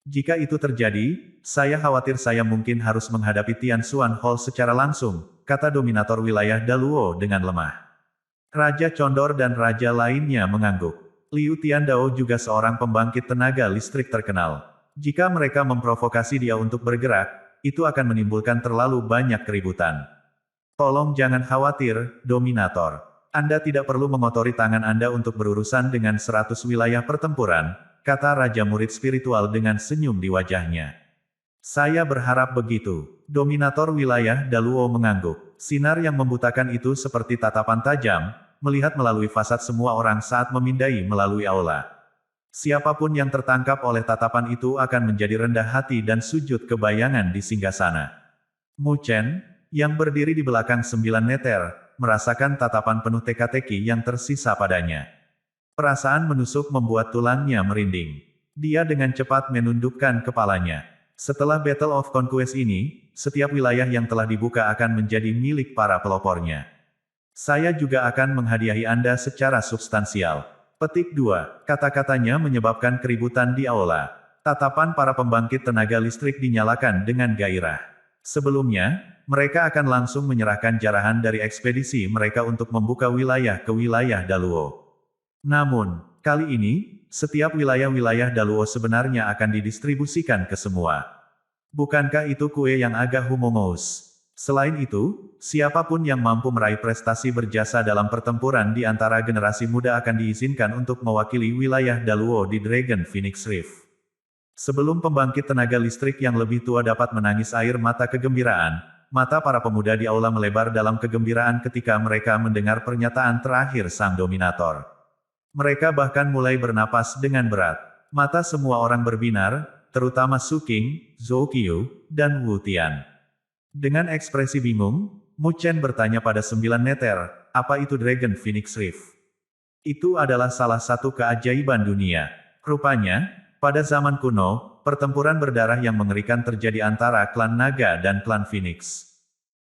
Jika itu terjadi, saya khawatir saya mungkin harus menghadapi Tianxuan Hall secara langsung, kata dominator wilayah Daluo dengan lemah. Raja Condor dan raja lainnya mengangguk. Liu Tiandao juga seorang pembangkit tenaga listrik terkenal. Jika mereka memprovokasi dia untuk bergerak, itu akan menimbulkan terlalu banyak keributan. Tolong jangan khawatir, dominator. Anda tidak perlu mengotori tangan Anda untuk berurusan dengan 100 wilayah pertempuran, kata Raja Murid Spiritual dengan senyum di wajahnya. Saya berharap begitu. Dominator wilayah Daluo mengangguk. Sinar yang membutakan itu seperti tatapan tajam, melihat melalui fasad semua orang saat memindai melalui aula. Siapapun yang tertangkap oleh tatapan itu akan menjadi rendah hati dan sujud ke bayangan di singgasana. Mu Chen, yang berdiri di belakang 9 meter, merasakan tatapan penuh teka-teki yang tersisa padanya. Perasaan menusuk membuat tulangnya merinding. Dia dengan cepat menundukkan kepalanya. Setelah Battle of Conquest ini, setiap wilayah yang telah dibuka akan menjadi milik para pelopornya. Saya juga akan menghadiahi Anda secara substansial. Petik 2. Kata-katanya menyebabkan keributan di aula. Tatapan para pembangkit tenaga listrik dinyalakan dengan gairah. Sebelumnya, mereka akan langsung menyerahkan jarahan dari ekspedisi mereka untuk membuka wilayah ke wilayah Daluo. Namun, kali ini, setiap wilayah-wilayah Daluo sebenarnya akan didistribusikan ke semua. Bukankah itu kue yang agak humongous? Selain itu, siapapun yang mampu meraih prestasi berjasa dalam pertempuran di antara generasi muda akan diizinkan untuk mewakili wilayah Daluo di Dragon Phoenix Rift. Sebelum pembangkit tenaga listrik yang lebih tua dapat menangis air mata kegembiraan, mata para pemuda di aula melebar dalam kegembiraan ketika mereka mendengar pernyataan terakhir sang dominator. Mereka bahkan mulai bernapas dengan berat. Mata semua orang berbinar, terutama Su Qing, Zhou Qiu, dan Wu Tian. Dengan ekspresi bingung, Mu Chen bertanya pada 9 meter, apa itu Dragon Phoenix Rift? Itu adalah salah satu keajaiban dunia. Rupanya, pada zaman kuno, pertempuran berdarah yang mengerikan terjadi antara klan naga dan klan Phoenix.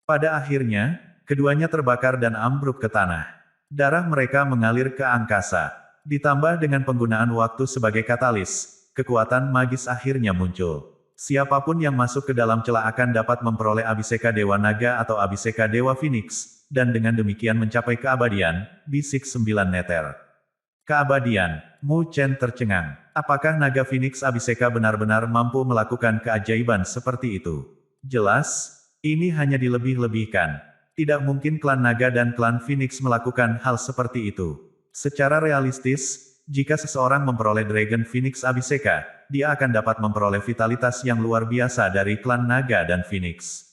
Pada akhirnya, keduanya terbakar dan ambruk ke tanah. Darah mereka mengalir ke angkasa. Ditambah dengan penggunaan waktu sebagai katalis, kekuatan magis akhirnya muncul. Siapapun yang masuk ke dalam celah akan dapat memperoleh Abhiseka Dewa Naga atau Abhiseka Dewa Phoenix, dan dengan demikian mencapai keabadian, bisik 9 meter. Keabadian, Mu Chen tercengang. Apakah Naga Phoenix Abhiseka benar-benar mampu melakukan keajaiban seperti itu? Jelas, ini hanya dilebih-lebihkan. Tidak mungkin klan naga dan klan Phoenix melakukan hal seperti itu. Secara realistis, jika seseorang memperoleh Dragon Phoenix Abhiseka, dia akan dapat memperoleh vitalitas yang luar biasa dari klan naga dan Phoenix.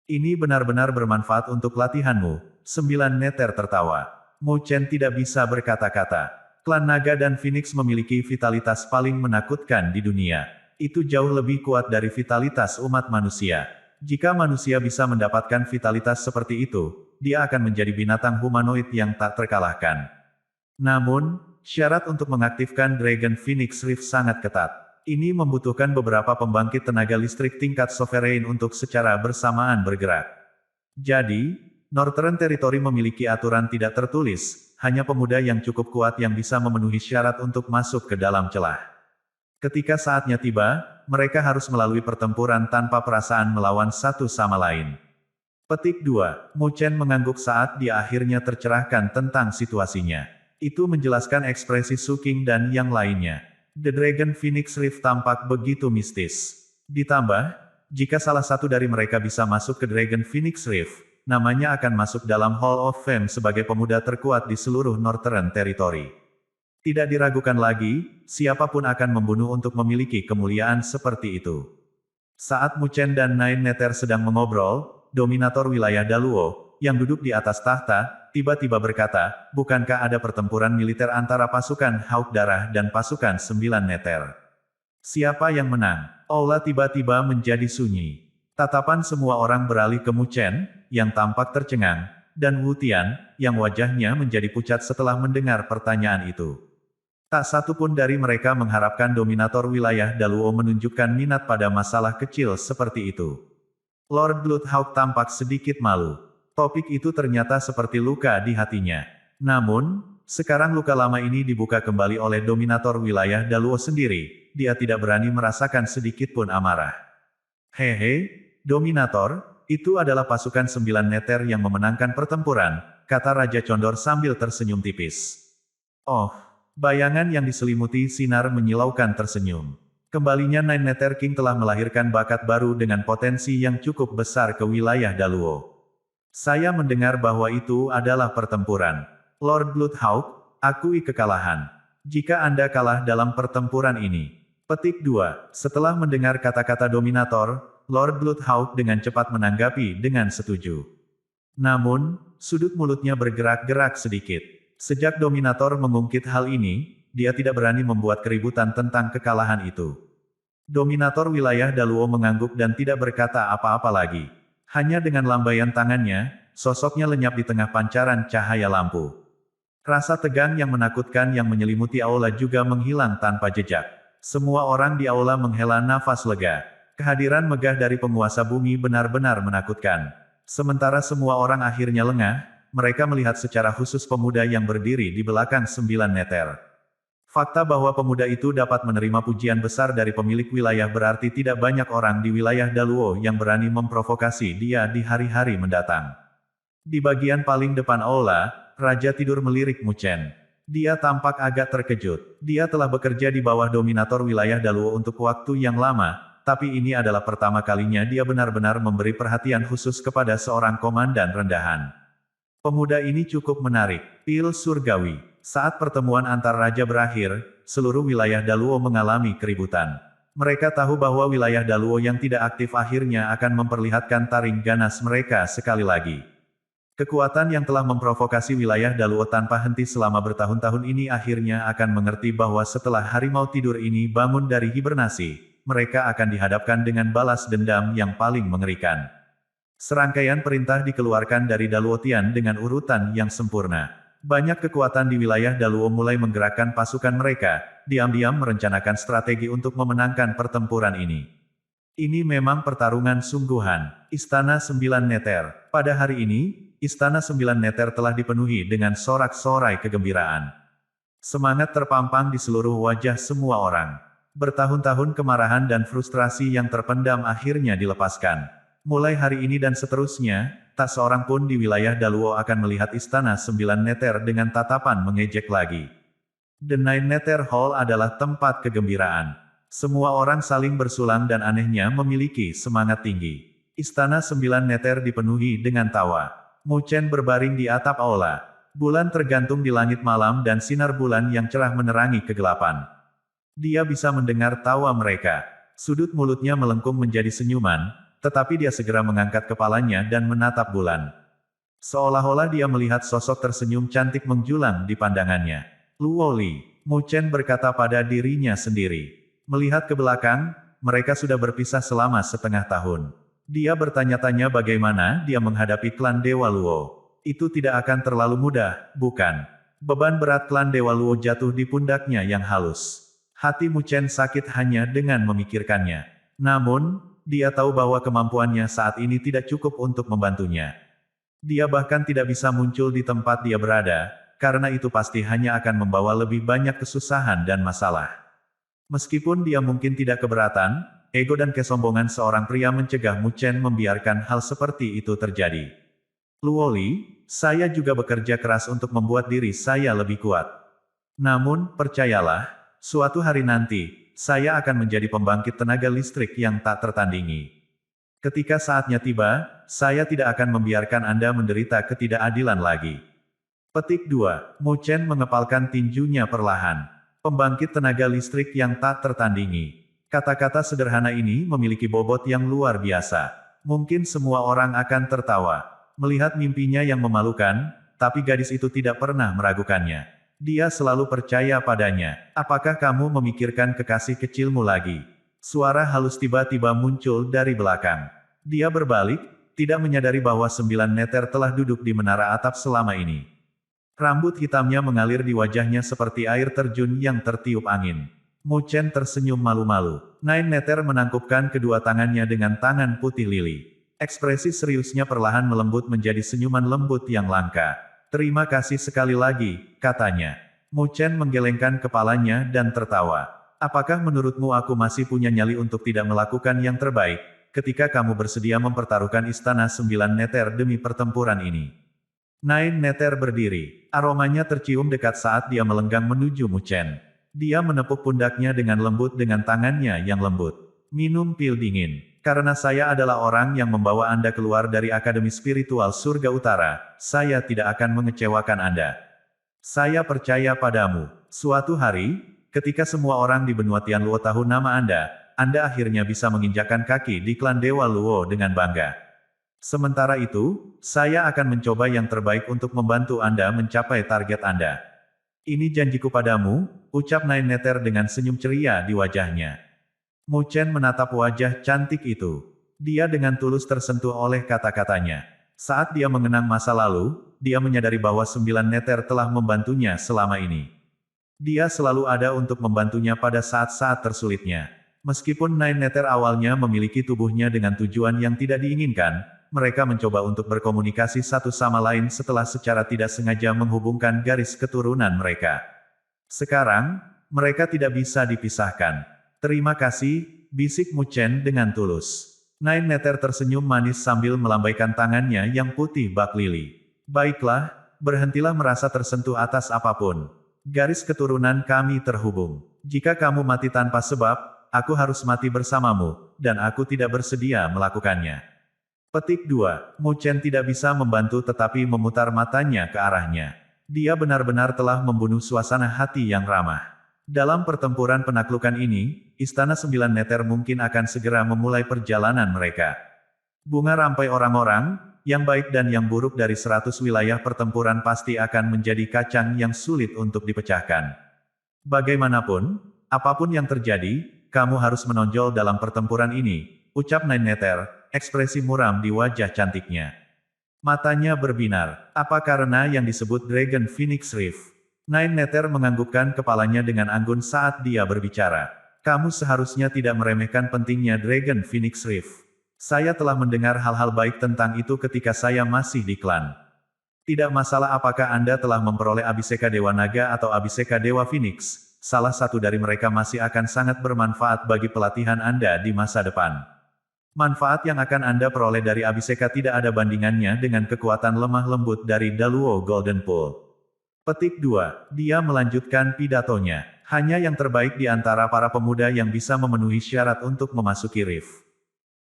Ini benar-benar bermanfaat untuk latihanmu. 9 meter tertawa. Mu Chen tidak bisa berkata-kata. Klan naga dan Phoenix memiliki vitalitas paling menakutkan di dunia. Itu jauh lebih kuat dari vitalitas umat manusia. Jika manusia bisa mendapatkan vitalitas seperti itu, dia akan menjadi binatang humanoid yang tak terkalahkan. Namun, syarat untuk mengaktifkan Dragon Phoenix Rift sangat ketat. Ini membutuhkan beberapa pembangkit tenaga listrik tingkat sovereign untuk secara bersamaan bergerak. Jadi, Northern Territory memiliki aturan tidak tertulis, hanya pemuda yang cukup kuat yang bisa memenuhi syarat untuk masuk ke dalam celah. Ketika saatnya tiba, mereka harus melalui pertempuran tanpa perasaan melawan satu sama lain. Petik 2. Mu Chen mengangguk saat dia akhirnya tercerahkan tentang situasinya. Itu menjelaskan ekspresi Su Qing dan yang lainnya. The Dragon Phoenix Rift tampak begitu mistis. Ditambah, jika salah satu dari mereka bisa masuk ke Dragon Phoenix Rift, namanya akan masuk dalam Hall of Fame sebagai pemuda terkuat di seluruh Northern Territory. Tidak diragukan lagi, siapapun akan membunuh untuk memiliki kemuliaan seperti itu. Saat Mu Chen dan Nine Nether sedang mengobrol, dominator wilayah Daluo, yang duduk di atas tahta, tiba-tiba berkata, bukankah ada pertempuran militer antara pasukan Hawk Darah dan pasukan 9 Nether? Siapa yang menang? Aula tiba-tiba menjadi sunyi. Tatapan semua orang beralih ke Mu Chen, yang tampak tercengang, dan Wu Tian, yang wajahnya menjadi pucat setelah mendengar pertanyaan itu. Tak satu pun dari mereka mengharapkan dominator wilayah Daluo menunjukkan minat pada masalah kecil seperti itu. Lord Bloodhawk tampak sedikit malu. Topik itu ternyata seperti luka di hatinya. Namun, sekarang luka lama ini dibuka kembali oleh dominator wilayah Daluo sendiri. Dia tidak berani merasakan sedikit pun amarah. Hehe, dominator, itu adalah pasukan 9 Nether yang memenangkan pertempuran, kata Raja Condor sambil tersenyum tipis. Oh, bayangan yang diselimuti sinar menyilaukan tersenyum. Kembalinya Nine Nether King telah melahirkan bakat baru dengan potensi yang cukup besar ke wilayah Daluo. Saya mendengar bahwa itu adalah pertempuran. Lord Bloodhawk, akui kekalahan. Jika Anda kalah dalam pertempuran ini. Petik 2. Setelah mendengar kata-kata dominator, Lord Bloodhawk dengan cepat menanggapi dengan setuju. Namun, sudut mulutnya bergerak-gerak sedikit. Sejak dominator mengungkit hal ini, dia tidak berani membuat keributan tentang kekalahan itu. Dominator wilayah Daluo mengangguk dan tidak berkata apa-apa lagi. Hanya dengan lambaian tangannya, sosoknya lenyap di tengah pancaran cahaya lampu. Rasa tegang yang menakutkan yang menyelimuti aula juga menghilang tanpa jejak. Semua orang di aula menghela nafas lega. Kehadiran megah dari penguasa bumi benar-benar menakutkan. Sementara semua orang akhirnya lengah, mereka melihat secara khusus pemuda yang berdiri di belakang 9 Nether. Fakta bahwa pemuda itu dapat menerima pujian besar dari pemilik wilayah berarti tidak banyak orang di wilayah Daluo yang berani memprovokasi dia di hari-hari mendatang. Di bagian paling depan aula, Raja tidur melirik Mu Chen. Dia tampak agak terkejut. Dia telah bekerja di bawah dominator wilayah Daluo untuk waktu yang lama, tapi ini adalah pertama kalinya dia benar-benar memberi perhatian khusus kepada seorang komandan rendahan. Pemuda ini cukup menarik. Pil surgawi. Saat pertemuan antar raja berakhir, seluruh wilayah Daluo mengalami keributan. Mereka tahu bahwa wilayah Daluo yang tidak aktif akhirnya akan memperlihatkan taring ganas mereka sekali lagi. Kekuatan yang telah memprovokasi wilayah Daluo tanpa henti selama bertahun-tahun ini akhirnya akan mengerti bahwa setelah harimau tidur ini bangun dari hibernasi, mereka akan dihadapkan dengan balas dendam yang paling mengerikan. Serangkaian perintah dikeluarkan dari Daluo Tian dengan urutan yang sempurna. Banyak kekuatan di wilayah Daluo mulai menggerakkan pasukan mereka, diam-diam merencanakan strategi untuk memenangkan pertempuran ini. Ini memang pertarungan sungguhan. Istana 9 Nether. Pada hari ini, Istana 9 Nether telah dipenuhi dengan sorak-sorai kegembiraan. Semangat terpampang di seluruh wajah semua orang. Bertahun-tahun kemarahan dan frustrasi yang terpendam akhirnya dilepaskan. Mulai hari ini dan seterusnya, tak seorang pun di wilayah Daluo akan melihat Istana 9 Nether dengan tatapan mengejek lagi. The Nine Nether Hall adalah tempat kegembiraan. Semua orang saling bersulang dan anehnya memiliki semangat tinggi. Istana 9 Nether dipenuhi dengan tawa. Mu Chen berbaring di atap aula. Bulan tergantung di langit malam dan sinar bulan yang cerah menerangi kegelapan. Dia bisa mendengar tawa mereka. Sudut mulutnya melengkung menjadi senyuman, tetapi dia segera mengangkat kepalanya dan menatap bulan. Seolah-olah dia melihat sosok tersenyum cantik menjulang di pandangannya. Luo Li, Mu Chen berkata pada dirinya sendiri. Melihat ke belakang, mereka sudah berpisah selama setengah tahun. Dia bertanya-tanya bagaimana dia menghadapi klan Dewa Luo. Itu tidak akan terlalu mudah, bukan? Beban berat klan Dewa Luo jatuh di pundaknya yang halus. Hati Mu Chen sakit hanya dengan memikirkannya. Namun, dia tahu bahwa kemampuannya saat ini tidak cukup untuk membantunya. Dia bahkan tidak bisa muncul di tempat dia berada, karena itu pasti hanya akan membawa lebih banyak kesusahan dan masalah. Meskipun dia mungkin tidak keberatan, ego dan kesombongan seorang pria mencegah Mu Chen membiarkan hal seperti itu terjadi. Luoli, saya juga bekerja keras untuk membuat diri saya lebih kuat. Namun, percayalah, suatu hari nanti, saya akan menjadi pembangkit tenaga listrik yang tak tertandingi. Ketika saatnya tiba, saya tidak akan membiarkan Anda menderita ketidakadilan lagi. Petik 2. Mu Chen mengepalkan tinjunya perlahan. Pembangkit tenaga listrik yang tak tertandingi. Kata-kata sederhana ini memiliki bobot yang luar biasa. Mungkin semua orang akan tertawa melihat mimpinya yang memalukan, tapi gadis itu tidak pernah meragukannya. Dia selalu percaya padanya. Apakah kamu memikirkan kekasih kecilmu lagi? Suara halus tiba-tiba muncul dari belakang. Dia berbalik, tidak menyadari bahwa 9 neter telah duduk di menara atap selama ini. Rambut hitamnya mengalir di wajahnya seperti air terjun yang tertiup angin. Mu Chen tersenyum malu-malu. Nine Neter menangkupkan kedua tangannya dengan tangan putih lili. Ekspresi seriusnya perlahan melembut menjadi senyuman lembut yang langka. Terima kasih sekali lagi, katanya. Mu Chen menggelengkan kepalanya dan tertawa. Apakah menurutmu aku masih punya nyali untuk tidak melakukan yang terbaik, ketika kamu bersedia mempertaruhkan istana 9 Neter demi pertempuran ini? Nine Neter berdiri. Aromanya tercium dekat saat dia melenggang menuju Mu Chen. Dia menepuk pundaknya dengan lembut dengan tangannya yang lembut. Minum pil dingin. Karena saya adalah orang yang membawa Anda keluar dari Akademi Spiritual Surga Utara, saya tidak akan mengecewakan Anda. Saya percaya padamu. Suatu hari, ketika semua orang di benua Tianluo tahu nama Anda akhirnya bisa menginjakkan kaki di klan Dewa Luo dengan bangga. Sementara itu, saya akan mencoba yang terbaik untuk membantu Anda mencapai target Anda. Ini janjiku padamu, ucap Nine Neter dengan senyum ceria di wajahnya. Mu Chen menatap wajah cantik itu. Dia dengan tulus tersentuh oleh kata-katanya. Saat dia mengenang masa lalu, dia menyadari bahwa 9 Neter telah membantunya selama ini. Dia selalu ada untuk membantunya pada saat-saat tersulitnya. Meskipun Nine Neter awalnya memiliki tubuhnya dengan tujuan yang tidak diinginkan, mereka mencoba untuk berkomunikasi satu sama lain setelah secara tidak sengaja menghubungkan garis keturunan mereka. Sekarang, mereka tidak bisa dipisahkan. Terima kasih, bisik Mu Chen dengan tulus. Nine Neter tersenyum manis sambil melambaikan tangannya yang putih bak lili. Baiklah, berhentilah merasa tersentuh atas apapun. Garis keturunan kami terhubung. Jika kamu mati tanpa sebab, aku harus mati bersamamu, dan aku tidak bersedia melakukannya. Petik 2. Mu Chen tidak bisa membantu tetapi memutar matanya ke arahnya. Dia benar-benar telah membunuh suasana hati yang ramah. Dalam pertempuran penaklukan ini, Istana 9 Neter mungkin akan segera memulai perjalanan mereka. Bunga rampai orang-orang, yang baik dan yang buruk dari 100 wilayah pertempuran pasti akan menjadi kacang yang sulit untuk dipecahkan. Bagaimanapun, apapun yang terjadi, kamu harus menonjol dalam pertempuran ini, ucap Nine Neter. Ekspresi muram di wajah cantiknya. Matanya berbinar. Apa karena yang disebut Dragon Phoenix Rift? Nine Neter menganggukkan kepalanya dengan anggun saat dia berbicara. Kamu seharusnya tidak meremehkan pentingnya Dragon Phoenix Rift. Saya telah mendengar hal-hal baik tentang itu ketika saya masih di klan. Tidak masalah apakah Anda telah memperoleh Abhiseka Dewa Naga atau Abhiseka Dewa Phoenix, salah satu dari mereka masih akan sangat bermanfaat bagi pelatihan Anda di masa depan. Manfaat yang akan Anda peroleh dari Abhiseka tidak ada bandingannya dengan kekuatan lemah lembut dari Daluo Golden Pool. Petik 2. Dia melanjutkan pidatonya. Hanya yang terbaik di antara para pemuda yang bisa memenuhi syarat untuk memasuki Rift.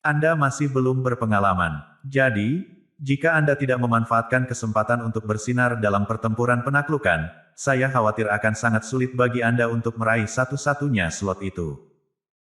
Anda masih belum berpengalaman. Jadi, jika Anda tidak memanfaatkan kesempatan untuk bersinar dalam pertempuran penaklukan, saya khawatir akan sangat sulit bagi Anda untuk meraih satu-satunya slot itu.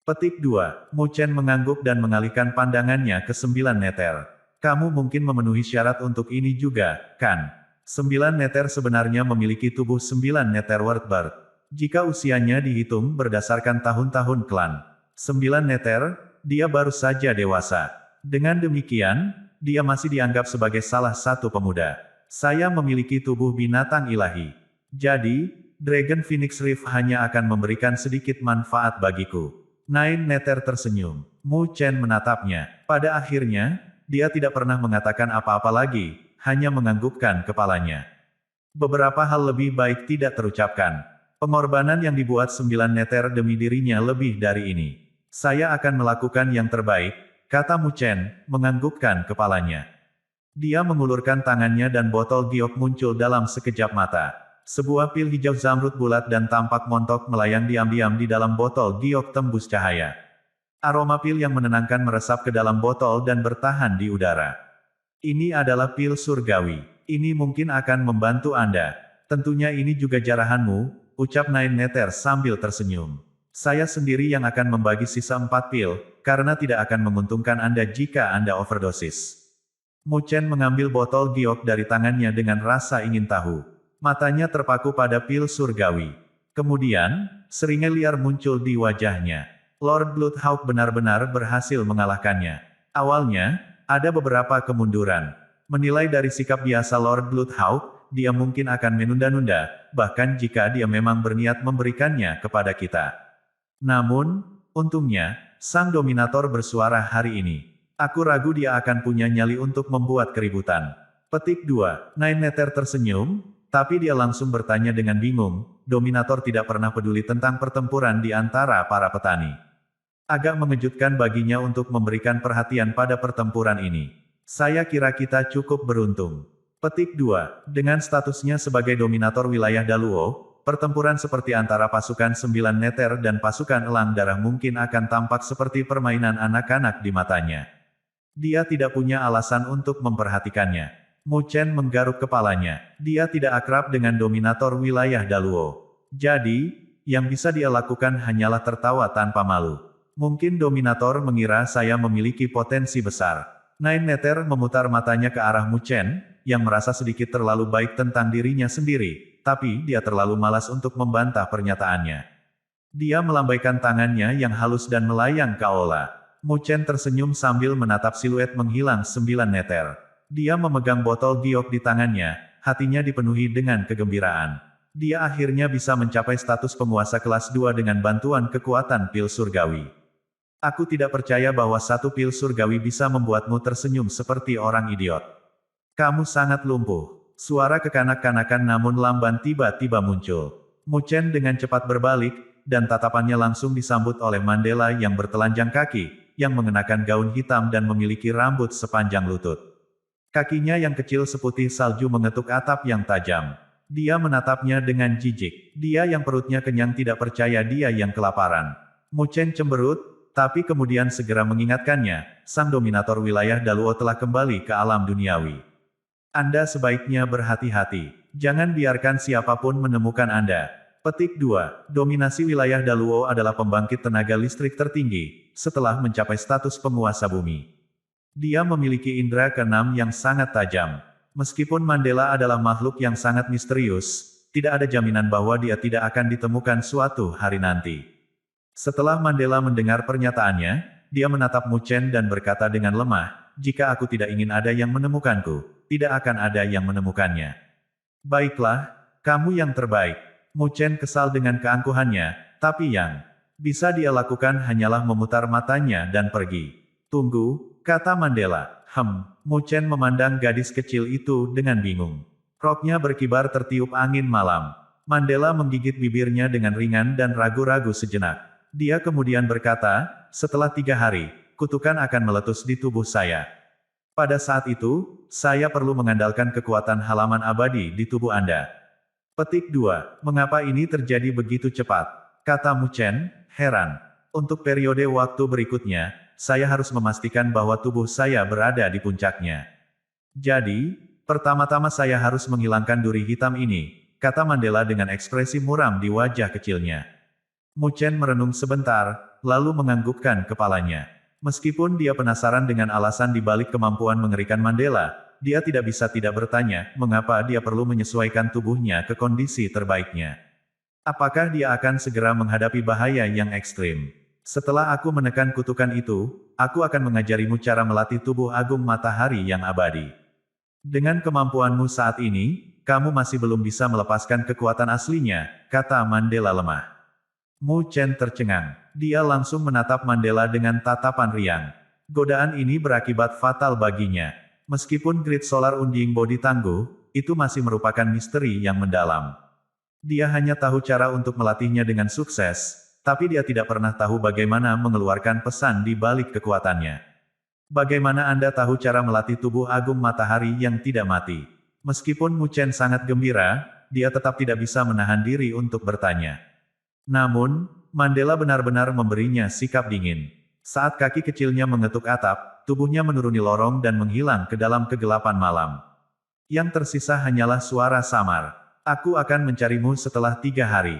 Petik 2. Mu Chen mengangguk dan mengalihkan pandangannya ke 9 Neter. Kamu mungkin memenuhi syarat untuk ini juga, kan? 9 Neter sebenarnya memiliki tubuh 9 Neter Wordbird. Jika usianya dihitung berdasarkan tahun-tahun klan 9 Neter, dia baru saja dewasa. Dengan demikian, dia masih dianggap sebagai salah satu pemuda. Saya memiliki tubuh binatang ilahi. Jadi, Dragon Phoenix Rift hanya akan memberikan sedikit manfaat bagiku. Nine Nether tersenyum. Mu Chen menatapnya. Pada akhirnya, dia tidak pernah mengatakan apa-apa lagi, hanya menganggukkan kepalanya. Beberapa hal lebih baik tidak terucapkan. Pengorbanan yang dibuat 9 Nether demi dirinya lebih dari ini. Saya akan melakukan yang terbaik, kata Mu Chen, menganggukkan kepalanya. Dia mengulurkan tangannya dan botol giok muncul dalam sekejap mata. Sebuah pil hijau zamrud bulat dan tampak montok melayang diam-diam di dalam botol giok tembus cahaya. Aroma pil yang menenangkan meresap ke dalam botol dan bertahan di udara. Ini adalah pil surgawi. Ini mungkin akan membantu Anda. Tentunya ini juga jarahanmu, ucap Nine Nether sambil tersenyum. Saya sendiri yang akan membagi sisa 4 pil, karena tidak akan menguntungkan Anda jika Anda overdosis. Mu Chen mengambil botol giok dari tangannya dengan rasa ingin tahu. Matanya terpaku pada pil surgawi. Kemudian, seringai liar muncul di wajahnya. Lord Bloodhawk benar-benar berhasil mengalahkannya. Awalnya, ada beberapa kemunduran. Menilai dari sikap biasa Lord Bloodhawk, dia mungkin akan menunda-nunda, bahkan jika dia memang berniat memberikannya kepada kita. Namun, untungnya, sang dominator bersuara hari ini. Aku ragu dia akan punya nyali untuk membuat keributan. Petik 2. Nine Nether tersenyum, tapi dia langsung bertanya dengan bingung, dominator tidak pernah peduli tentang pertempuran di antara para petani. Agak mengejutkan baginya untuk memberikan perhatian pada pertempuran ini. Saya kira kita cukup beruntung. Petik 2. Dengan statusnya sebagai dominator wilayah Daluo, pertempuran seperti antara pasukan 9 Nether dan pasukan Elang Darah mungkin akan tampak seperti permainan anak-anak di matanya. Dia tidak punya alasan untuk memperhatikannya. Mu Chen menggaruk kepalanya. Dia tidak akrab dengan dominator wilayah Daluo. Jadi, yang bisa dia lakukan hanyalah tertawa tanpa malu. Mungkin dominator mengira saya memiliki potensi besar. Nine Nether memutar matanya ke arah Mu Chen, yang merasa sedikit terlalu baik tentang dirinya sendiri, tapi dia terlalu malas untuk membantah pernyataannya. Dia melambaikan tangannya yang halus dan melayang ke aula. Mu Chen tersenyum sambil menatap siluet menghilang 9 Nether. Dia memegang botol giok di tangannya, hatinya dipenuhi dengan kegembiraan. Dia akhirnya bisa mencapai status penguasa kelas 2 dengan bantuan kekuatan pil surgawi. Aku tidak percaya bahwa satu pil surgawi bisa membuatmu tersenyum seperti orang idiot. Kamu sangat lumpuh. Suara kekanak-kanakan namun lamban tiba-tiba muncul. Mu Chen dengan cepat berbalik, dan tatapannya langsung disambut oleh Mandela yang bertelanjang kaki, yang mengenakan gaun hitam dan memiliki rambut sepanjang lutut. Kakinya yang kecil seputih salju mengetuk atap yang tajam. Dia menatapnya dengan jijik. Dia yang perutnya kenyang tidak percaya dia yang kelaparan. Mu Chen cemberut, tapi kemudian segera mengingatkannya, sang dominator wilayah Daluo telah kembali ke alam duniawi. Anda sebaiknya berhati-hati. Jangan biarkan siapapun menemukan Anda. Petik 2. Dominasi wilayah Daluo adalah pembangkit tenaga listrik tertinggi, setelah mencapai status penguasa bumi. Dia memiliki indera keenam yang sangat tajam. Meskipun Mandela adalah makhluk yang sangat misterius, tidak ada jaminan bahwa dia tidak akan ditemukan suatu hari nanti. Setelah Mandela mendengar pernyataannya, dia menatap Mu Chen dan berkata dengan lemah, jika aku tidak ingin ada yang menemukanku, tidak akan ada yang menemukannya. Baiklah, kamu yang terbaik. Mu Chen kesal dengan keangkuhannya, tapi yang bisa dia lakukan hanyalah memutar matanya dan pergi. Tunggu, kata Mandela. Mu Chen memandang gadis kecil itu dengan bingung. Roknya berkibar tertiup angin malam. Mandela menggigit bibirnya dengan ringan dan ragu-ragu sejenak. Dia kemudian berkata, setelah 3 hari, kutukan akan meletus di tubuh saya. Pada saat itu, saya perlu mengandalkan kekuatan halaman abadi di tubuh Anda. Petik 2. Mengapa ini terjadi begitu cepat? Kata Mu Chen, heran. Untuk periode waktu berikutnya, saya harus memastikan bahwa tubuh saya berada di puncaknya. Jadi, pertama-tama saya harus menghilangkan duri hitam ini, kata Mandela dengan ekspresi muram di wajah kecilnya. Mu Chen merenung sebentar, lalu menganggukkan kepalanya. Meskipun dia penasaran dengan alasan di balik kemampuan mengerikan Mandela, dia tidak bisa tidak bertanya, mengapa dia perlu menyesuaikan tubuhnya ke kondisi terbaiknya. Apakah dia akan segera menghadapi bahaya yang ekstrim? Setelah aku menekan kutukan itu, aku akan mengajarimu cara melatih tubuh agung matahari yang abadi. Dengan kemampuanmu saat ini, kamu masih belum bisa melepaskan kekuatan aslinya, kata Mandela lemah. Mu Chen tercengang. Dia langsung menatap Mandela dengan tatapan riang. Godaan ini berakibat fatal baginya. Meskipun Grid Solar Undying Body tangguh, itu masih merupakan misteri yang mendalam. Dia hanya tahu cara untuk melatihnya dengan sukses, tapi dia tidak pernah tahu bagaimana mengeluarkan pesan di balik kekuatannya. Bagaimana Anda tahu cara melatih tubuh agung matahari yang tidak mati? Meskipun Mu Chen sangat gembira, dia tetap tidak bisa menahan diri untuk bertanya. Namun, Mandela benar-benar memberinya sikap dingin. Saat kaki kecilnya mengetuk atap, tubuhnya menuruni lorong dan menghilang ke dalam kegelapan malam. Yang tersisa hanyalah suara samar. Aku akan mencarimu setelah 3 hari.